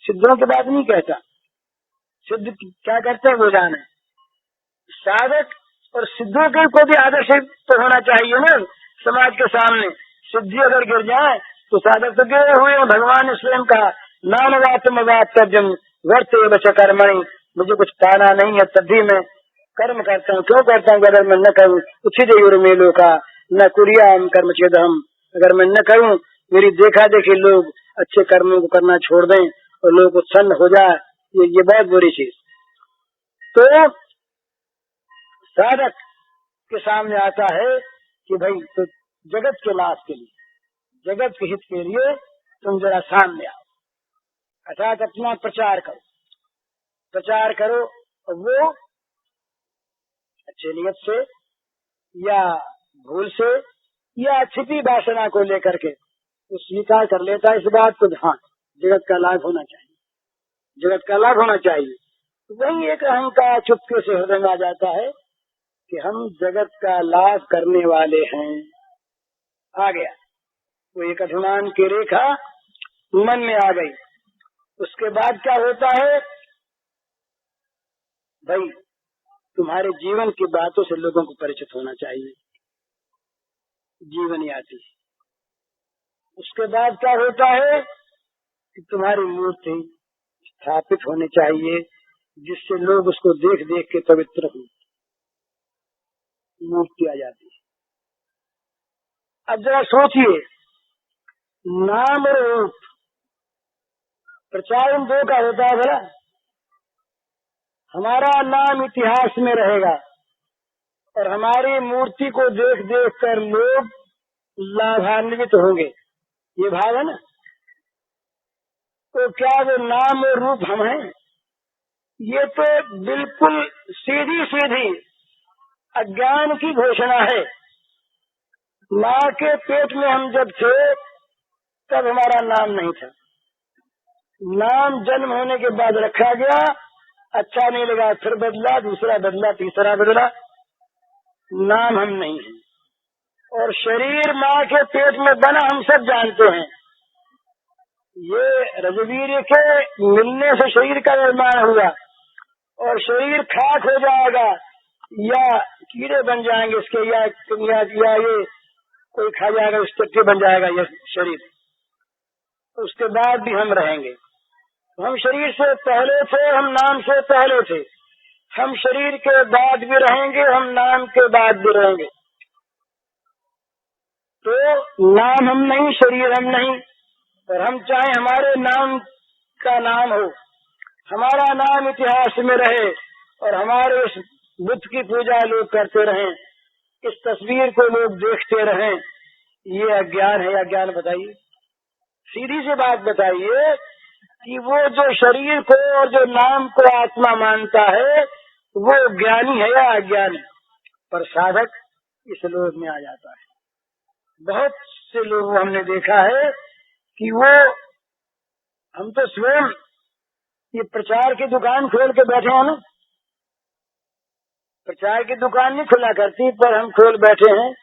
सिद्धों की बात नहीं कहता। सिद्ध क्या करते हैं वो जाने। साधक और सिद्धों के को भी आदर्श तो होना चाहिए ना समाज के सामने। सिद्धि अगर गिर जाए तो साधक तो गिरे हुए हैं। भगवान ने स्वयं कहा, नाम वातम वातव्यम वर्ते बच कर्मणि, मुझे कुछ पाना नहीं है तब भी मैं कर्म करता हूँ। क्यों करता हूँ? अगर मैं न करूँ उचित मेलों का न कुरियाम कर्म चेदहम, अगर मैं न करूँ, मेरी देखा देखी लोग अच्छे कर्मों को करना छोड़ दें और लोग उत्सन्न हो जाए, ये बहुत बुरी चीज। तो साधक के सामने आता है कि भाई तो जगत के लाभ के लिए, जगत के हित के लिए तुम जरा सामने आओ, अर्थात अपना प्रचार करो, प्रचार करो। और वो अच्छे नियत से या भूल से या छिपी वासना को लेकर के वो स्वीकार कर लेता है इस बात को, हाँ जगत का लाभ होना चाहिए, जगत का लाभ होना चाहिए। वही एक अहंकार चुपके से हृदय में आ जाता है कि हम जगत का लाभ करने वाले हैं। आ गया वो एक अभिमान की रेखा मन में आ गई। उसके बाद क्या होता है भाई, तुम्हारे जीवन की बातों से लोगों को परिचित होना चाहिए, जीवन याति। उसके बाद क्या होता है कि तुम्हारी मूर्ति स्थापित होनी चाहिए, जिससे लोग उसको देख देख के पवित्र हों। मूर्ति आ जाती है। अब जरा सोचिए, नाम और रूप, प्रचार इन दो का होता है। भला हमारा नाम इतिहास में रहेगा और हमारी मूर्ति को देख देख कर लोग लाभान्वित होंगे, ये भाव है ना। तो क्या वो नाम और रूप हम हैं? ये तो बिल्कुल सीधी सीधी अज्ञान की घोषणा है। माँ के पेट में हम जब थे तब हमारा नाम नहीं था। नाम जन्म होने के बाद रखा गया, अच्छा नहीं लगा फिर बदला, दूसरा बदला, तीसरा बदला। नाम हम नहीं है। और शरीर माँ के पेट में बना हम सब जानते हैं। ये रघुवीर के मिलने से शरीर का निर्माण हुआ और शरीर खाक हो जाएगा या कीड़े बन जाएंगे इसके, या ये कोई खा जाएगा, उस चट्टी बन जाएगा यह शरीर। उसके बाद भी हम रहेंगे। हम शरीर से पहले थे, हम नाम से पहले थे। हम शरीर के बाद भी रहेंगे, हम नाम के बाद भी रहेंगे। तो नाम हम नहीं, शरीर हम नहीं। और हम चाहे हमारे नाम का नाम हो, हमारा नाम इतिहास में रहे और हमारे उस बुद्ध की पूजा लोग करते रहें, इस तस्वीर को लोग देखते रहें, ये अज्ञान है या ज्ञान? बताइए, सीधी सी बात बताइए कि वो जो शरीर को और जो नाम को आत्मा मानता है वो ज्ञानी है या अज्ञानी? पर साधक इस लोक में आ जाता है। बहुत से लोग हमने देखा है कि वो, हम तो स्वयं ये प्रचार की दुकान खोल के बैठे हैं ना। प्रचार की दुकान नहीं खुला करती, पर हम खोल बैठे हैं।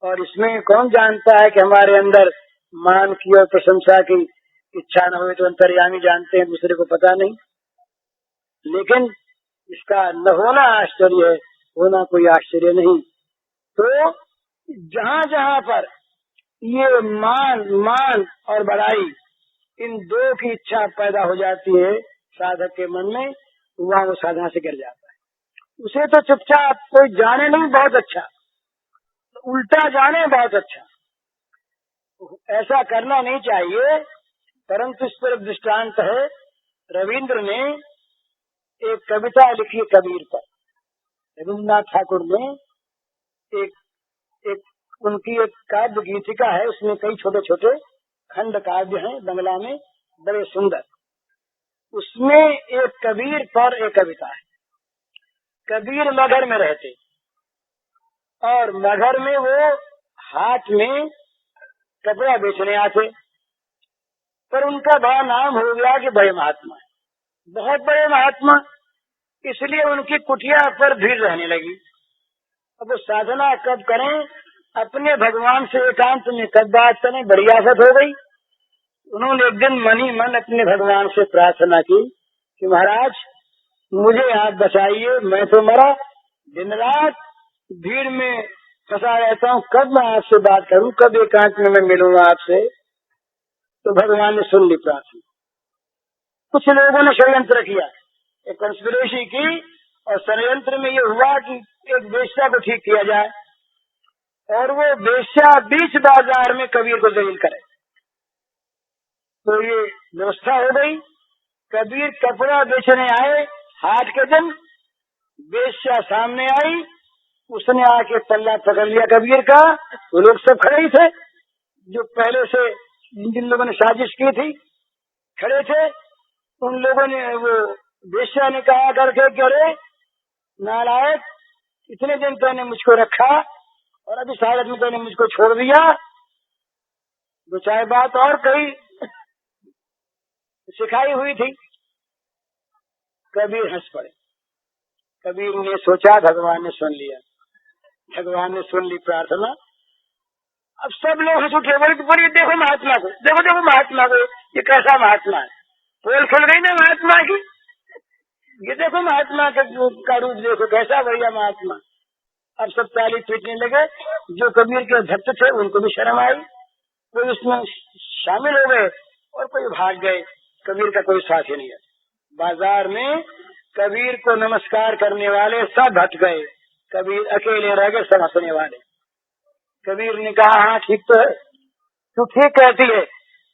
और इसमें कौन जानता है कि हमारे अंदर मान की और प्रशंसा की इच्छा न हो, तो अंतर्यामी जानते हैं, दूसरे को पता नहीं। लेकिन इसका न होना आश्चर्य है, होना कोई आश्चर्य नहीं। तो जहाँ जहाँ पर ये मान और बड़ाई, इन दो की इच्छा पैदा हो जाती है साधक के मन में, वहाँ वो साधना से गिर जाता है। उसे तो चुपचाप कोई जाने नहीं बहुत अच्छा, उल्टा जाने बहुत अच्छा। ऐसा करना नहीं चाहिए। परंतु इस पर एक दृष्टांत है। रविंद्र ने एक कविता लिखी कबीर पर। रविन्द्रनाथ ठाकुर ने एक उनकी एक काव्य गीतिका है, उसमें कई छोटे छोटे खंड काव्य हैं बंगला में, बड़े सुंदर। उसमें एक कबीर पर एक कविता है। कबीर मगर में रहते और मगर में वो हाथ में कपड़ा बेचने आते, पर उनका बड़ा नाम हो गया कि बड़े महात्मा, बहुत बड़े महात्मा। इसलिए उनकी कुटिया पर भीड़ रहने लगी। अब वो साधना कब करें, अपने भगवान से एकांत में कब बात करें, बड़ी आफत हो गई। उन्होंने एक दिन मन ही मन अपने भगवान से प्रार्थना की कि महाराज मुझे आप बचाइए, मैं तो मरा, दिन रात भीड़ में फंसा रहता हूँ, कब मैं आपसे बात करूं, कब एकांत में मैं मिलूंगा आपसे। तो भगवान ने सुन ली प्रार्थना। कुछ लोगों ने षड्यंत्र किया, एक कंस्पिरेसी की, और षड्यंत्र में ये हुआ कि एक वेश्या को ठीक किया जाए और वो वेश्या बीच बाजार में कबीर को जलील करे। तो ये व्यवस्था हो गई। कबीर कपड़ा बेचने आए, हाट के दिन वेश्या सामने आई, उसने आके पल्ला पकड़ लिया कबीर का। वो लोग सब खड़े ही थे, जो पहले से जिन लोगों ने साजिश की थी खड़े थे। उन लोगों ने, वो वेश्या ने कहा करके कि अरे नालायक, इतने दिन तूने मुझको रखा और अभी सारत में तूने मुझको छोड़ दिया। दो चार बात और कही, सिखाई हुई थी। कबीर हंस पड़े। कबीर ने सोचा, भगवान ने सुन लिया, भगवान ने सुन ली प्रार्थना। अब सब लोग हंस उठे, बोले देखो महात्मा को, देखो देखो महात्मा को, ये कैसा महात्मा है। पोल खुल गई ना महात्मा की, ये देखो महात्मा का रूप देखो, कैसा बढ़िया महात्मा। अब सब ताली पीटने लगे। जो कबीर के भक्त थे उनको भी शर्म आई, कोई उसमें शामिल हो गए और कोई भाग गए। कबीर का कोई साथी नहीं है। बाजार में कबीर को नमस्कार करने वाले सब हट गए, कबीर अकेले रह गए सब हंसने वाले। कबीर ने कहा, हाँ ठीक तो है, तू ठीक कहती है,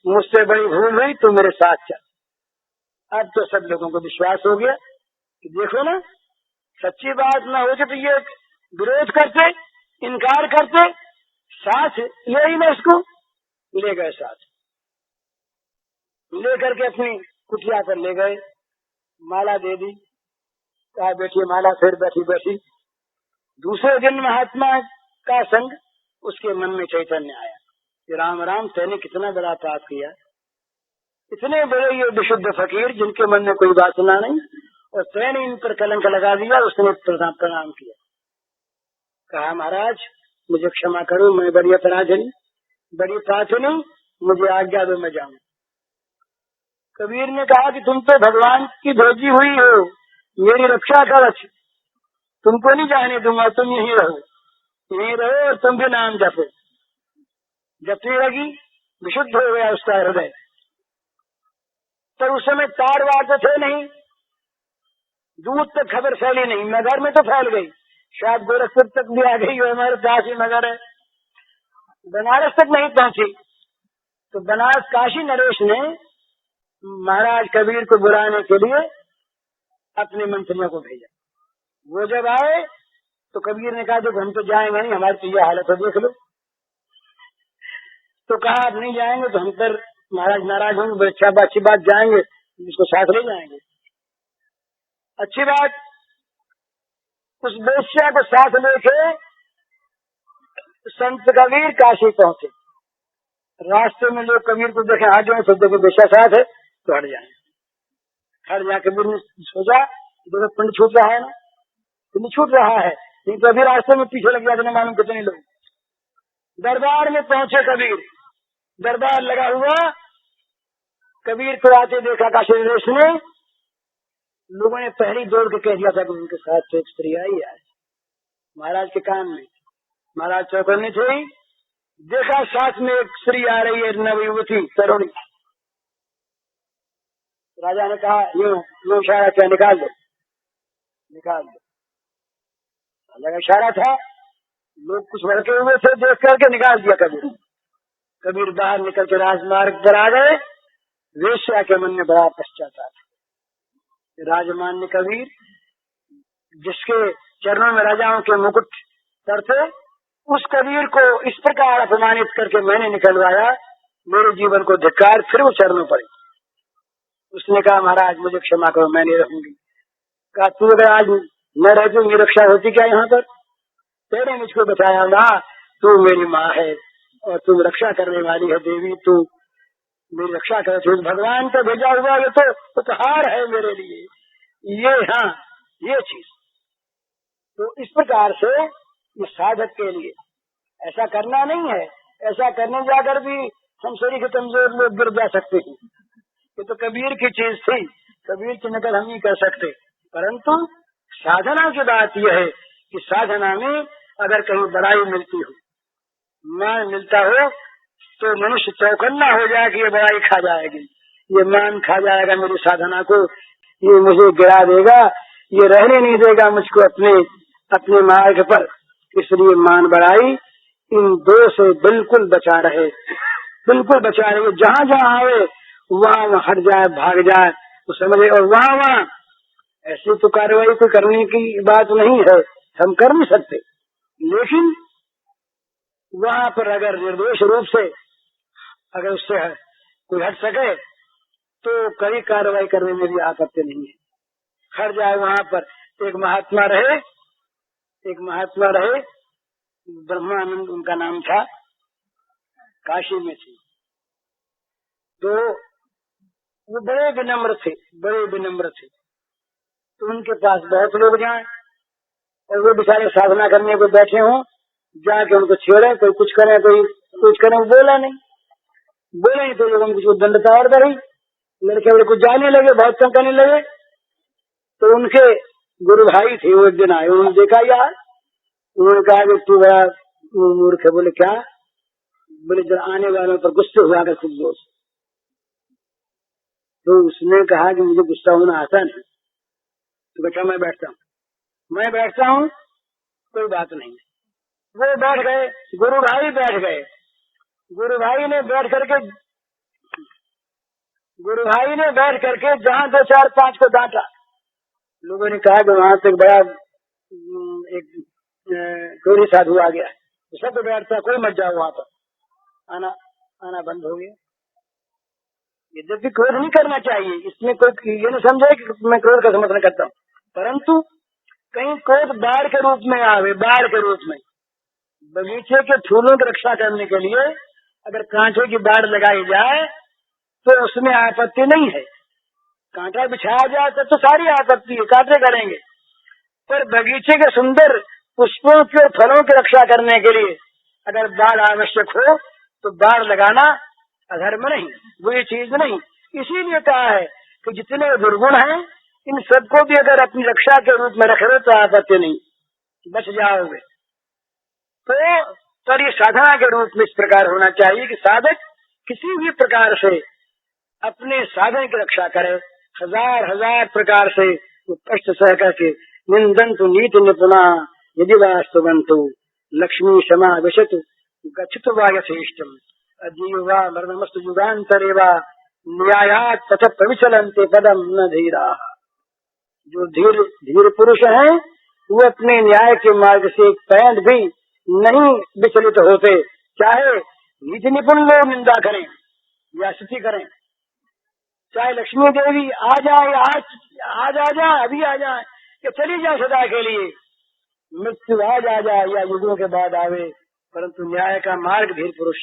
मुझसे बड़ी भूल हुई, तू मेरे साथ चल। अब तो सब लोगों को विश्वास हो गया कि देखो ना, सच्ची बात ना होती तो ये विरोध करते, इनकार करते, साथ ले ही ना उसको। ले गए साथ, लेकर के अपनी कुटिया पर ले गए, माला दे दी, कहा बैठिए माला। फिर बैठी बैठी दूसरे दिन महात्मा का संग उसके मन में चैतन्य आया कि राम राम, तैने कितना बड़ा पाप किया। इतने बड़े ये विशुद्ध फकीर जिनके मन में कोई वासना नहीं, और तैने इन पर कलंक लगा दिया। उसने प्रणाम किया, कहा महाराज मुझे क्षमा करो, मैं बड़ी अपराधनी, बड़ी पापनी, मुझे आज्ञा दो मैं जाऊं। कबीर ने कहा कि तुम तो भगवान की भेजी हुई हो, मेरी रक्षा कवच, तुमको नहीं जाने दूंगा, तुम यहीं रहो, यहीं रहो और तुम भी नाम जपो। जपने लगी, विशुद्ध हो गया उसका हृदय। पर उस समय तार वार तो थे नहीं, दूर तक खबर फैली नहीं, नगर में तो फैल गई, शायद गोरखपुर तक भी आ गई हो, हमारे पास ही नगर है। बनारस तक नहीं पहुंची तो बनारस काशी नरेश ने महाराज कबीर को बुलाने के लिए अपने मंत्रियों को भेजा। वो जब आए तो कबीर ने कहा देखो हम तो जाएंगे नहीं, हमारी तो ये हालत है, देख लो। तो कहा आप नहीं जाएंगे तो हम पर महाराज नाराज होंगे, अच्छी बात जाएंगे, इसको साथ ले जाएंगे। अच्छी बात। उस बेश्या को साथ लेके संत कबीर काशी पहुंचे। रास्ते में लोग कबीर को देखे, आ जाए तो देखो बेश्या साथ है तो हट जाए। हट जाके कबीर ने सोचा देखो पिंड छूट रहा है ना, पिंड छूट रहा है, नहीं तो अभी रास्ते में पीछे लग जाते ना मालूम कितने लोग। दरबार में पहुंचे कबीर, दरबार लगा हुआ, कबीर को आते देखा काशी नरेश ने। लोगों ने पहले दौड़ के कह दिया था कि उनके साथ तो एक स्त्री आई है। महाराज के कान में, महाराज चौकन्ने थे, देखा साथ में एक स्त्री आ रही है, नवयुवती तरुणी। राजा ने कहा यूं इशारा किया, निकाल दो, निकाल दो। राजा का इशारा था, लोग कुछ भड़के हुए थे, देख करके निकाल दिया कबीर। कबीर बाहर निकल के राजमार्ग पर आ गए। वेश्या के मन में बड़ा पश्चाताप। राजमान्य कबीर जिसके चरणों में राजाओं के मुकुट पड़ते, उस कबीर को इस प्रकार अपमानित करके मैंने निकलवाया, मेरे जीवन को धिक्कार। फिर वो चरणों पड़े। उसने कहा महाराज मुझे क्षमा करो, मैं नहीं रहूंगी। कहा तू अगर आज न रहती मेरी रक्षा होती क्या यहाँ पर? तेरे मुझको बताया ना, तू मेरी माँ है और तू रक्षा करने वाली है देवी, तू मेरी रक्षा कर। भगवान का भेजा हुआ ये तो उपहार है मेरे लिए, ये हाँ ये चीज। तो इस प्रकार से ये साधक के लिए ऐसा करना नहीं है। ऐसा करने जाकर भी हम शरीर के कमजोर लोग गिर जा सकते हैं। ये तो कबीर की चीज थी, कबीर की नकल हम नहीं कर सकते। परंतु साधना की बात यह है कि साधना में अगर कहीं बड़ाई मिलती हो, मान मिलता हो, तो मनुष्य चौकन्ना हो जाए कि ये बड़ाई खा जाएगी, ये मान खा जाएगा मेरी साधना को, ये मुझे गिरा देगा, ये रहने नहीं देगा मुझको अपने मार्ग पर। इसलिए मान बड़ाई इन दो से बिल्कुल बचा रहे, बिल्कुल बचा रहे। जहाँ जहाँ आवे वहाँ हट जाए, भाग जाए तो समझे। और वहाँ ऐसी तो कार्रवाई कोई करने की बात नहीं है, हम कर नहीं सकते। लेकिन वहाँ पर अगर निर्दोष रूप से अगर उससे कोई हट सके तो कई कार्रवाई करने में भी आपत्ति नहीं है। हट जाए वहाँ पर। एक महात्मा रहे, ब्रह्मानंद उनका नाम था, काशी में थे। तो वो बड़े विनम्र थे। तो उनके पास बहुत लोग जाए, और वो बेचारे साधना करने को बैठे हों, जाके उनको छेड़े, कोई कुछ करे कोई कुछ करे, बोला नहीं तो लोगों में कुछ दंडता और बढ़ी, लड़के बड़े कुछ जाने लगे, बहुत कम करने लगे। तो उनके गुरु भाई थे, वो एक दिन आए, उन्होंने देखा यार, उन्होंने कहा कि तू बड़ा मूर्ख है। बोले क्या? बोले जब आने वालों पर गुस्से हुआ कर खुद दोस्त। तो उसने कहा कि मुझे गुस्सा होना आता नहीं। तो बेटा मैं बैठता हूँ, कोई बात नहीं। वो बैठ गए, गुरु भाई बैठ गए। गुरु भाई ने बैठ करके जहाँ 2 4 5 को डांटा। लोगों ने कहा कि वहां तक बड़ा एक कोई साधु आ गया, तो सब बैठता, कोई मत जाओ वहां पर, आना बंद हो गया। यद्यपि क्रोध नहीं करना चाहिए, इसमें कोई ये नहीं समझे कि मैं क्रोध का समर्थन करता हूँ, परंतु कहीं क्रोध बाढ़ के रूप में आवे, बाढ़ के रूप में। बगीचे के फूलों की रक्षा करने के लिए अगर कांटे की बाढ़ लगाई जाए तो उसमें आपत्ति नहीं है, कांटा बिछाया जाए तो सारी आपत्ति है, कांटे करेंगे। पर बगीचे के सुंदर पुष्पों के और फलों की रक्षा करने के लिए अगर बाढ़ आवश्यक हो तो बाढ़ लगाना अधर्म नहीं, बुरी चीज नहीं। इसीलिए कहा है कि जितने दुर्गुण हैं इन सबको भी अगर अपनी रक्षा के रूप में रख रहे तो आपत्ति नहीं, बच जाओगे। तो ये साधना के रूप में इस प्रकार होना चाहिए कि साधक किसी भी प्रकार से अपने साधन की रक्षा करे, हजार प्रकार से वो कष्ट सह करके निंदन्तु नीति निपुणा यदि वास्तुवन्तु लक्ष्मी क्षमा विशतु गच्छतु वा यथेष्टम अजीवा मरणमस्तु युगान्तरे वा न्यायात् पथ प्रविचलन्ते पदम न धीरा। जो धीर पुरुष हैं वो अपने न्याय के मार्ग से एक पैंट भी नहीं विचलित होते, चाहे नीति निपुण लोग निंदा करें या स्तुति करें, चाहे लक्ष्मी देवी आ जाए, आज आ जाए, अभी आ जाए, कि चली जाए सदा के लिए, मृत्यु आज आ जाए या युगों के बाद आवे, परंतु न्याय का मार्ग धीर पुरुष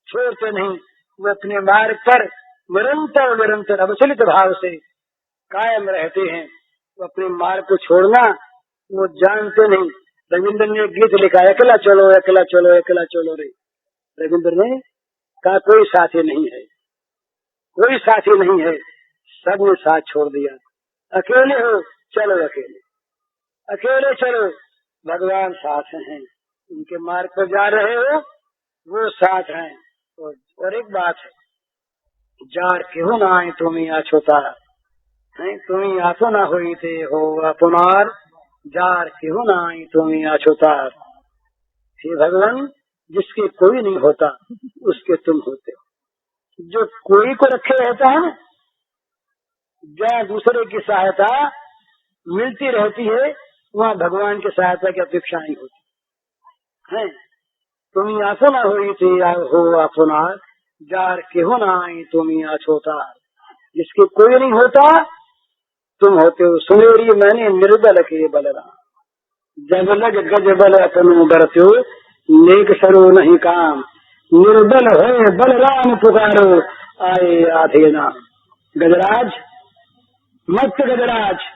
छोड़ते नहीं। वो अपने मार्ग पर निरंतर अविचलित भाव से कायम रहते हैं। वो अपने मार्ग को छोड़ना वो जानते नहीं। रविंद्र ने गीत लिखा, अकेला चलो रे। रविंद्र ने कहा कोई साथी नहीं है, सबने साथ छोड़ दिया। अकेले हो चलो, अकेले चलो, भगवान साथ हैं, उनके मार्ग पर जा रहे हो वो साथ हैं। और एक बात है, जार क्यों ना आए तुम्हें अछूता है, तुम्हें आसो ना हुई थे हो अपनार, जार क्यों ना आए तुम्हें अछूता। हे भगवान, जिसके कोई नहीं होता उसके तुम होते हो। जो कोई को रखे रहता है ना, जहाँ दूसरे की सहायता मिलती रहती है वहाँ भगवान की सहायता की अपेक्षा नहीं होती है। तुम आसो ना हुई थी हो अपनार, जार क्यों ना आई तुम्हें अछूता। जिसके कोई नहीं होता तुम होते हो। सुमेरी मैंने निर्बल के बलराम, जब लग गज बल अपनो बरत्यो, नेक सरो नहीं काम, निर्बल है बलराम पुकारो, आए आधे नाम। गजराज, मस्त गजराज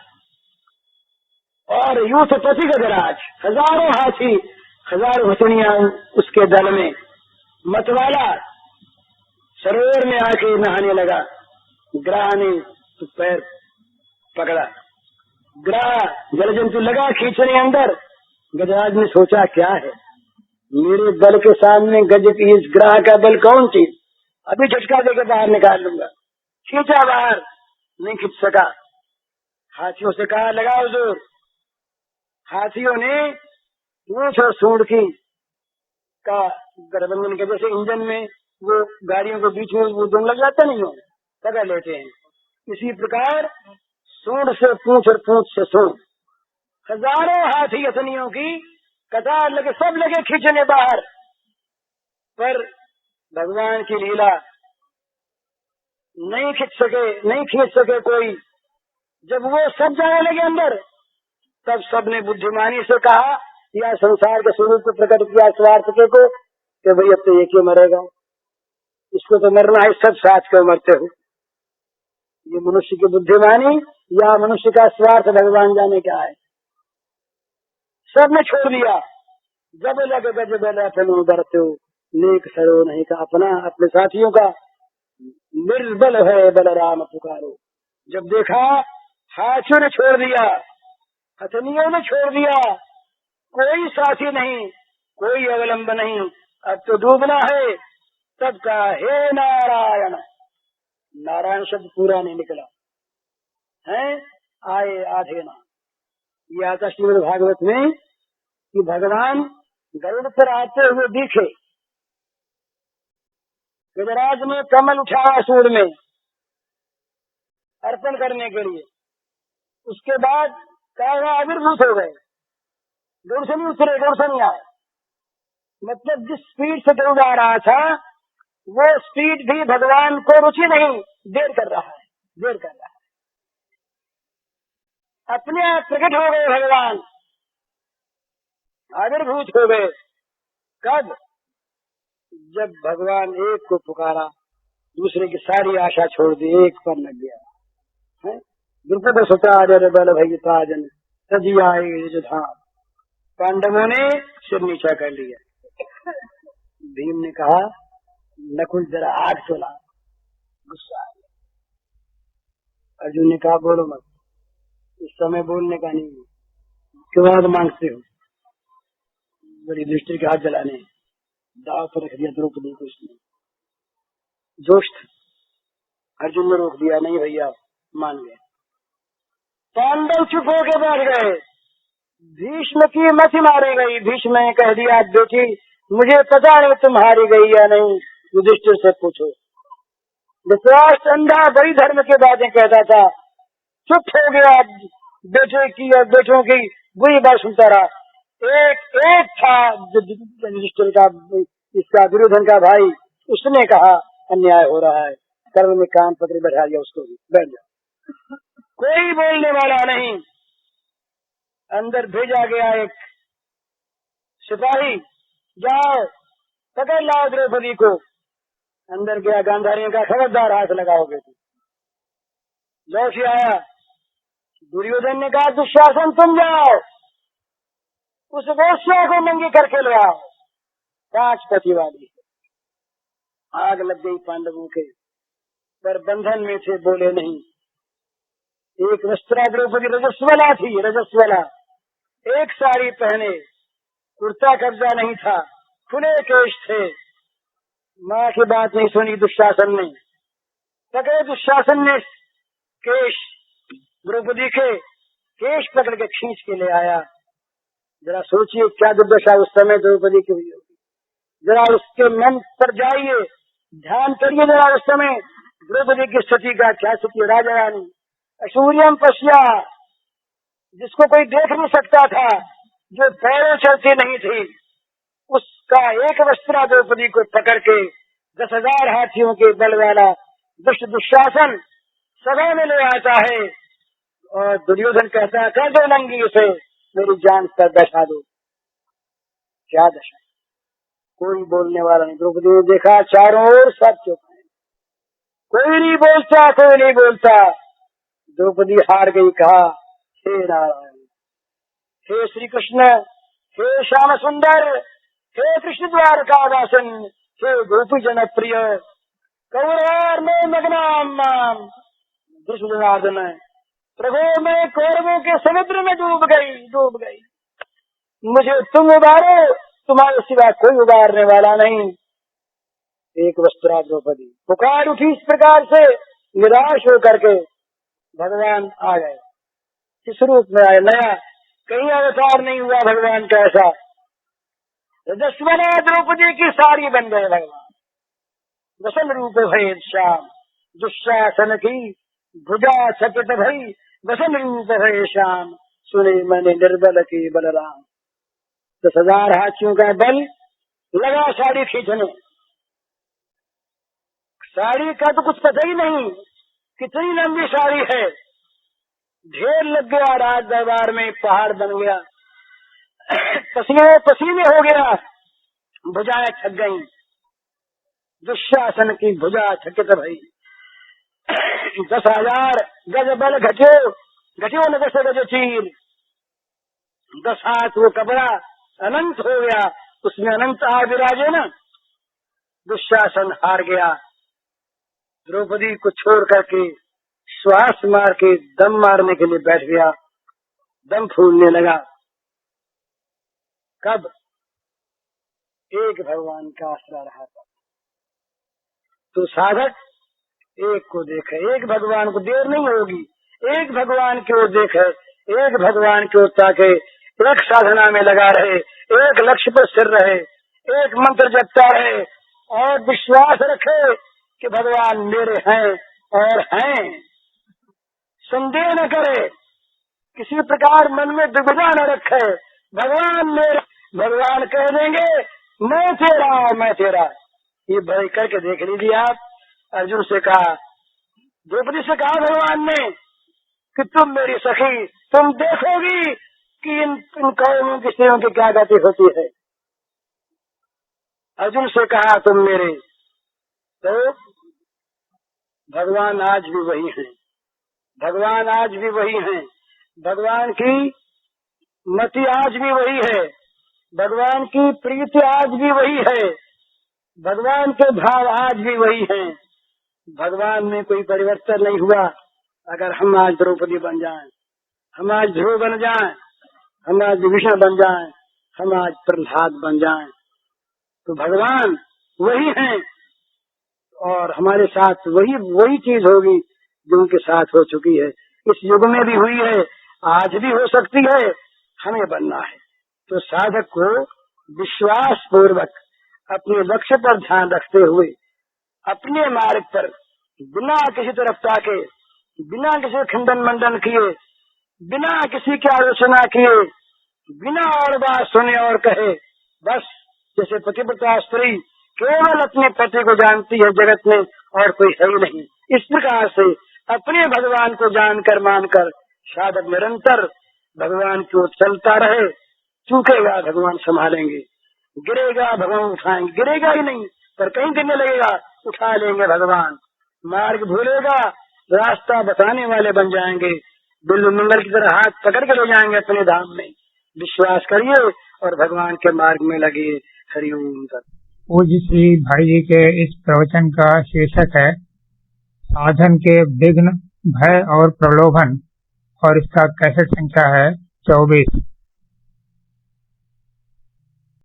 और यूथ पति गजराज, हजारों हाथी, हजारों हथनियां उसके दल में। मतवाला सरोवर में आके नहाने लगा, ग्राह ने तो पैर पकड़ा, ग्राह जल जंतु लगा खींचने अंदर। गजराज ने सोचा क्या है मेरे बल के सामने, गज की इस ग्राह का बल कौन चीज, अभी झटका देकर बाहर निकाल लूंगा। खींचा बाहर, नहीं खींच सका। हाथियों से कहा लगाओ जोर। हाथियों ने पूंछ और सूंड की का गठबंधन के जैसे इंजन में वो गाड़ियों के बीच में वो दोनों लग जाता नहीं हो, पकड़ लेते हैं। इसी प्रकार सूंड से पूंछ और पूंछ से सूंड, हजारों हाथी हथनियों की कतार लगे, सब लगे खींचने बाहर। पर भगवान की लीला, नहीं खींच सके कोई। जब वो सब जाने लगे अंदर, तब सबने बुद्धिमानी से कहा या संसार के स्वरूप को प्रकट किया स्वार्थ के को, कि भाई अब तो एक ही मरेगा, इसको तो मरना है, सब साथ क्यों मरते हो। ये मनुष्य की बुद्धिमानी या मनुष्य का स्वार्थ भगवान जाने क्या है। सबने छोड़ दिया। जब लग गज बल अपनो बरतो, नेक सरो नहीं का अपना, अपने साथियों का। निर्बल है बलराम पुकारो। जब देखा हाथियों ने छोड़ दिया, हथनियों ने छोड़ दिया, कोई साथी नहीं, कोई अवलंब नहीं, अब तो डूबना है। तब कहा हे नारायण। नारायण शब्द पूरा नहीं निकला है, आए आधे ना। ये आता श्रीमद् भागवत में कि भगवान गरुड़ पर आते हुए दिखे। गजराज ने कमल उठाया सूंड में अर्पण करने के लिए। उसके बाद काया आविर्भूत हो गए। दूर से नहीं उतरे, दूर से नहीं आए। मतलब जिस स्पीड से गरुड़ आ रहा था वो स्पीड भी भगवान को रुचि नहीं, देर कर रहा है, देर कर रहा है। अपने आप प्रकट हो गए भगवान, आविर्भूत हो गए। कब? जब भगवान एक को पुकारा, दूसरे की सारी आशा छोड़ दी, एक पर लग गया है। द्रुपद सुतार बल भई ताजन सजी आए युधाम। पांडवों ने सिर नीचा कर लिया। भीम ने कहा नकुल जरा आग चला, गुस्सा आ गया। अर्जुन ने कहा बोलो मत, इस समय बोलने का नहीं है, क्यों आग मांगते हो। बड़ी दृष्टि के हाथ जलाने, दाव पर रख दिया द्रौपदी को उसने। जोश था। अर्जुन ने रोक दिया, नहीं भैया मान गए। पांडव चुप होकर बैठ गए। भीष्म की मति मारी गई। भीष्म ने कह दिया बेटी मुझे पता नहीं तुम हारी गई या नहीं, युधिष्ठिर से पूछो। धृतराष्ट्र अंधा बड़ी धर्म की बातें कहता था, चुप हो गया। बेटे की और बेटों की बुरी बात सुनता रहा। एक था युधिष्ठिर का, इसका दुर्योधन का भाई, उसने कहा अन्याय हो रहा है, कर्म में काम पकड़े बैठा दिया उसको भी, बैठ जाओ। कोई बोलने वाला नहीं। अंदर भेजा गया एक सिपाही, जाओ पकड़ लाओ द्रौपदी को। अंदर गया, गांधारियों का खबरदार हाथ लगाओगे तो। लौट आया। दुर्योधन ने कहा दुशासन तुम जाओ, उस वेश्या को नंगी करके ले आओ, 5 पति वाली। आग लग गई पांडवों के, पर बंधन में थे, बोले नहीं। एक वस्त्रा द्रौपदी रजस्वला थी, रजस्वला। एक साड़ी पहने, कुर्ता कब्जा नहीं था, खुले केश थे। माँ की बात नहीं सुनी दुशासन ने। पकड़े दुशासन ने केश, द्रौपदी के केश पकड़ के खींच के ले आया। जरा सोचिए क्या दुर्दशा उस समय द्रौपदी की हुई होगी। जरा उसके मन पर जाइए, ध्यान करिए जरा उस समय द्रौपदी की स्थिति का क्या स्थिति। राजा रानी असूर्यम पश्या, जिसको कोई देख नहीं सकता था, जो पैरों चलती नहीं थी, उसका एक वस्त्रा द्रौपदी को पकड़ के 10,000 हाथियों के बल वाला दुष्ट दुशासन सभा में ले आता है। और दुर्योधन कहता है कर दो नंगी उसे, मेरी जान पर बैठा दो। क्या दशा, कोई बोलने वाला नहीं। द्रौपदी ने देखा चारों ओर सब चुप है, कोई नहीं बोलता, कोई नहीं बोलता। द्रौपदी हार गई। कहा हे नारायण, हे श्री कृष्ण, हे श्याम सुंदर, हे कृष्ण द्वारका वासन, हे गोपी जन प्रिय, कौरवार में मग्नाम दुष्टजनार्दन, प्रभु मैं कौरवों के समुद्र में डूब गई। मुझे तुम उबारो, तुम्हारे सिवा कोई उबारने वाला नहीं। एक वस्त्रा द्रौपदी पुकार उठी। इस प्रकार से निराश होकर के भगवान आ गए। किस रूप में आए? नया कहीं अवतार नहीं हुआ भगवान का ऐसा। रजस्वला द्रौपदी की साड़ी बन गए भगवान। वसन रूप भय श्याम, दुशासन की भुजा छकित भई, वसन रूप भय श्याम, सुने मैंने निर्बल की बलराम। 10,000 हाथियों का बल लगा साड़ी खींचने। साड़ी का तो कुछ पता ही नहीं, कितनी लंबी साड़ी है। ढेर लग गया, राज दरबार में पहाड़ बन गया, पसीने पसीने हो गया, भुजाएं थक गई। दुशासन की भुजा छकित भई, 10,000 गज बल घट्यो न 10 गज चीर। 10 हाथ वो कपड़ा अनंत हो गया, उसमें अनंत आ विराजे ना। दुशासन हार गया, द्रौपदी को छोड़ करके श्वास मार के दम मारने के लिए बैठ गया, दम फूलने लगा। कब? एक भगवान का आसरा रहा था। तो साधक एक को देखे, एक भगवान को, देर नहीं होगी, एक भगवान की ओर देखे, एक भगवान की ओर ताके, एक साधना में लगा रहे, एक लक्ष्य पर स्थिर रहे, एक मंत्र जपता रहे और विश्वास रखे कि भगवान मेरे हैं और हैं। संदेह न करे, किसी प्रकार मन में दुविधा न रखे, भगवान मेरे, भगवान कह देंगे मैं तेरा, मैं तेरा। ये भय करके देख लीजिए आप। अर्जुन से कहा, द्रौपदी से कहा भगवान ने कि तुम मेरी सखी, तुम देखोगी कि इन कौमों की स्त्रियों की क्या गति होती है। अर्जुन से कहा तुम मेरे, तो भगवान आज भी वही हैं, भगवान आज भी वही हैं, भगवान की मति आज भी वही है, भगवान की प्रीति आज भी वही है, भगवान के भाव आज भी वही हैं। भगवान में कोई परिवर्तन नहीं हुआ। अगर हम आज द्रौपदी बन जाएं, हम आज ध्रुव बन जाएं, हम आज विभीषण बन जाएं, हम आज प्रहलाद बन जाएं, तो भगवान वही हैं और हमारे साथ वही चीज होगी जो उनके साथ हो चुकी है। इस युग में भी हुई है, आज भी हो सकती है, हमें बनना है। तो साधक को विश्वास पूर्वक अपने लक्ष्य पर ध्यान रखते हुए अपने मार्ग पर बिना किसी तरफ ताके, बिना किसी खंडन मंडन किए, बिना किसी की आलोचना किए, बिना और बात सुने और कहे, बस जैसे पतिव्रता स्त्री केवल अपने पति को जानती है जगत में और कोई है ही नहीं, इस प्रकार से अपने भगवान को जानकर मानकर साधक निरंतर भगवान की ओर चलता रहे। चूकेगा भगवान संभालेंगे, गिरेगा भगवान उठाएंगे, गिरेगा ही नहीं पर कहीं गिरने लगेगा, उठा लेंगे भगवान। मार्ग भूलेगा, रास्ता बताने वाले बन जाएंगे, बिल्लु मंगल की तरह हाथ पकड़ के ले जाएंगे अपने धाम में। विश्वास करिए और भगवान के मार्ग में लगे। हरिओम। पूज्य श्री भाई जी के इस प्रवचन का शीर्षक है साधन के विघ्न, भय और प्रलोभन, और इसका कैसेट संख्या है 24।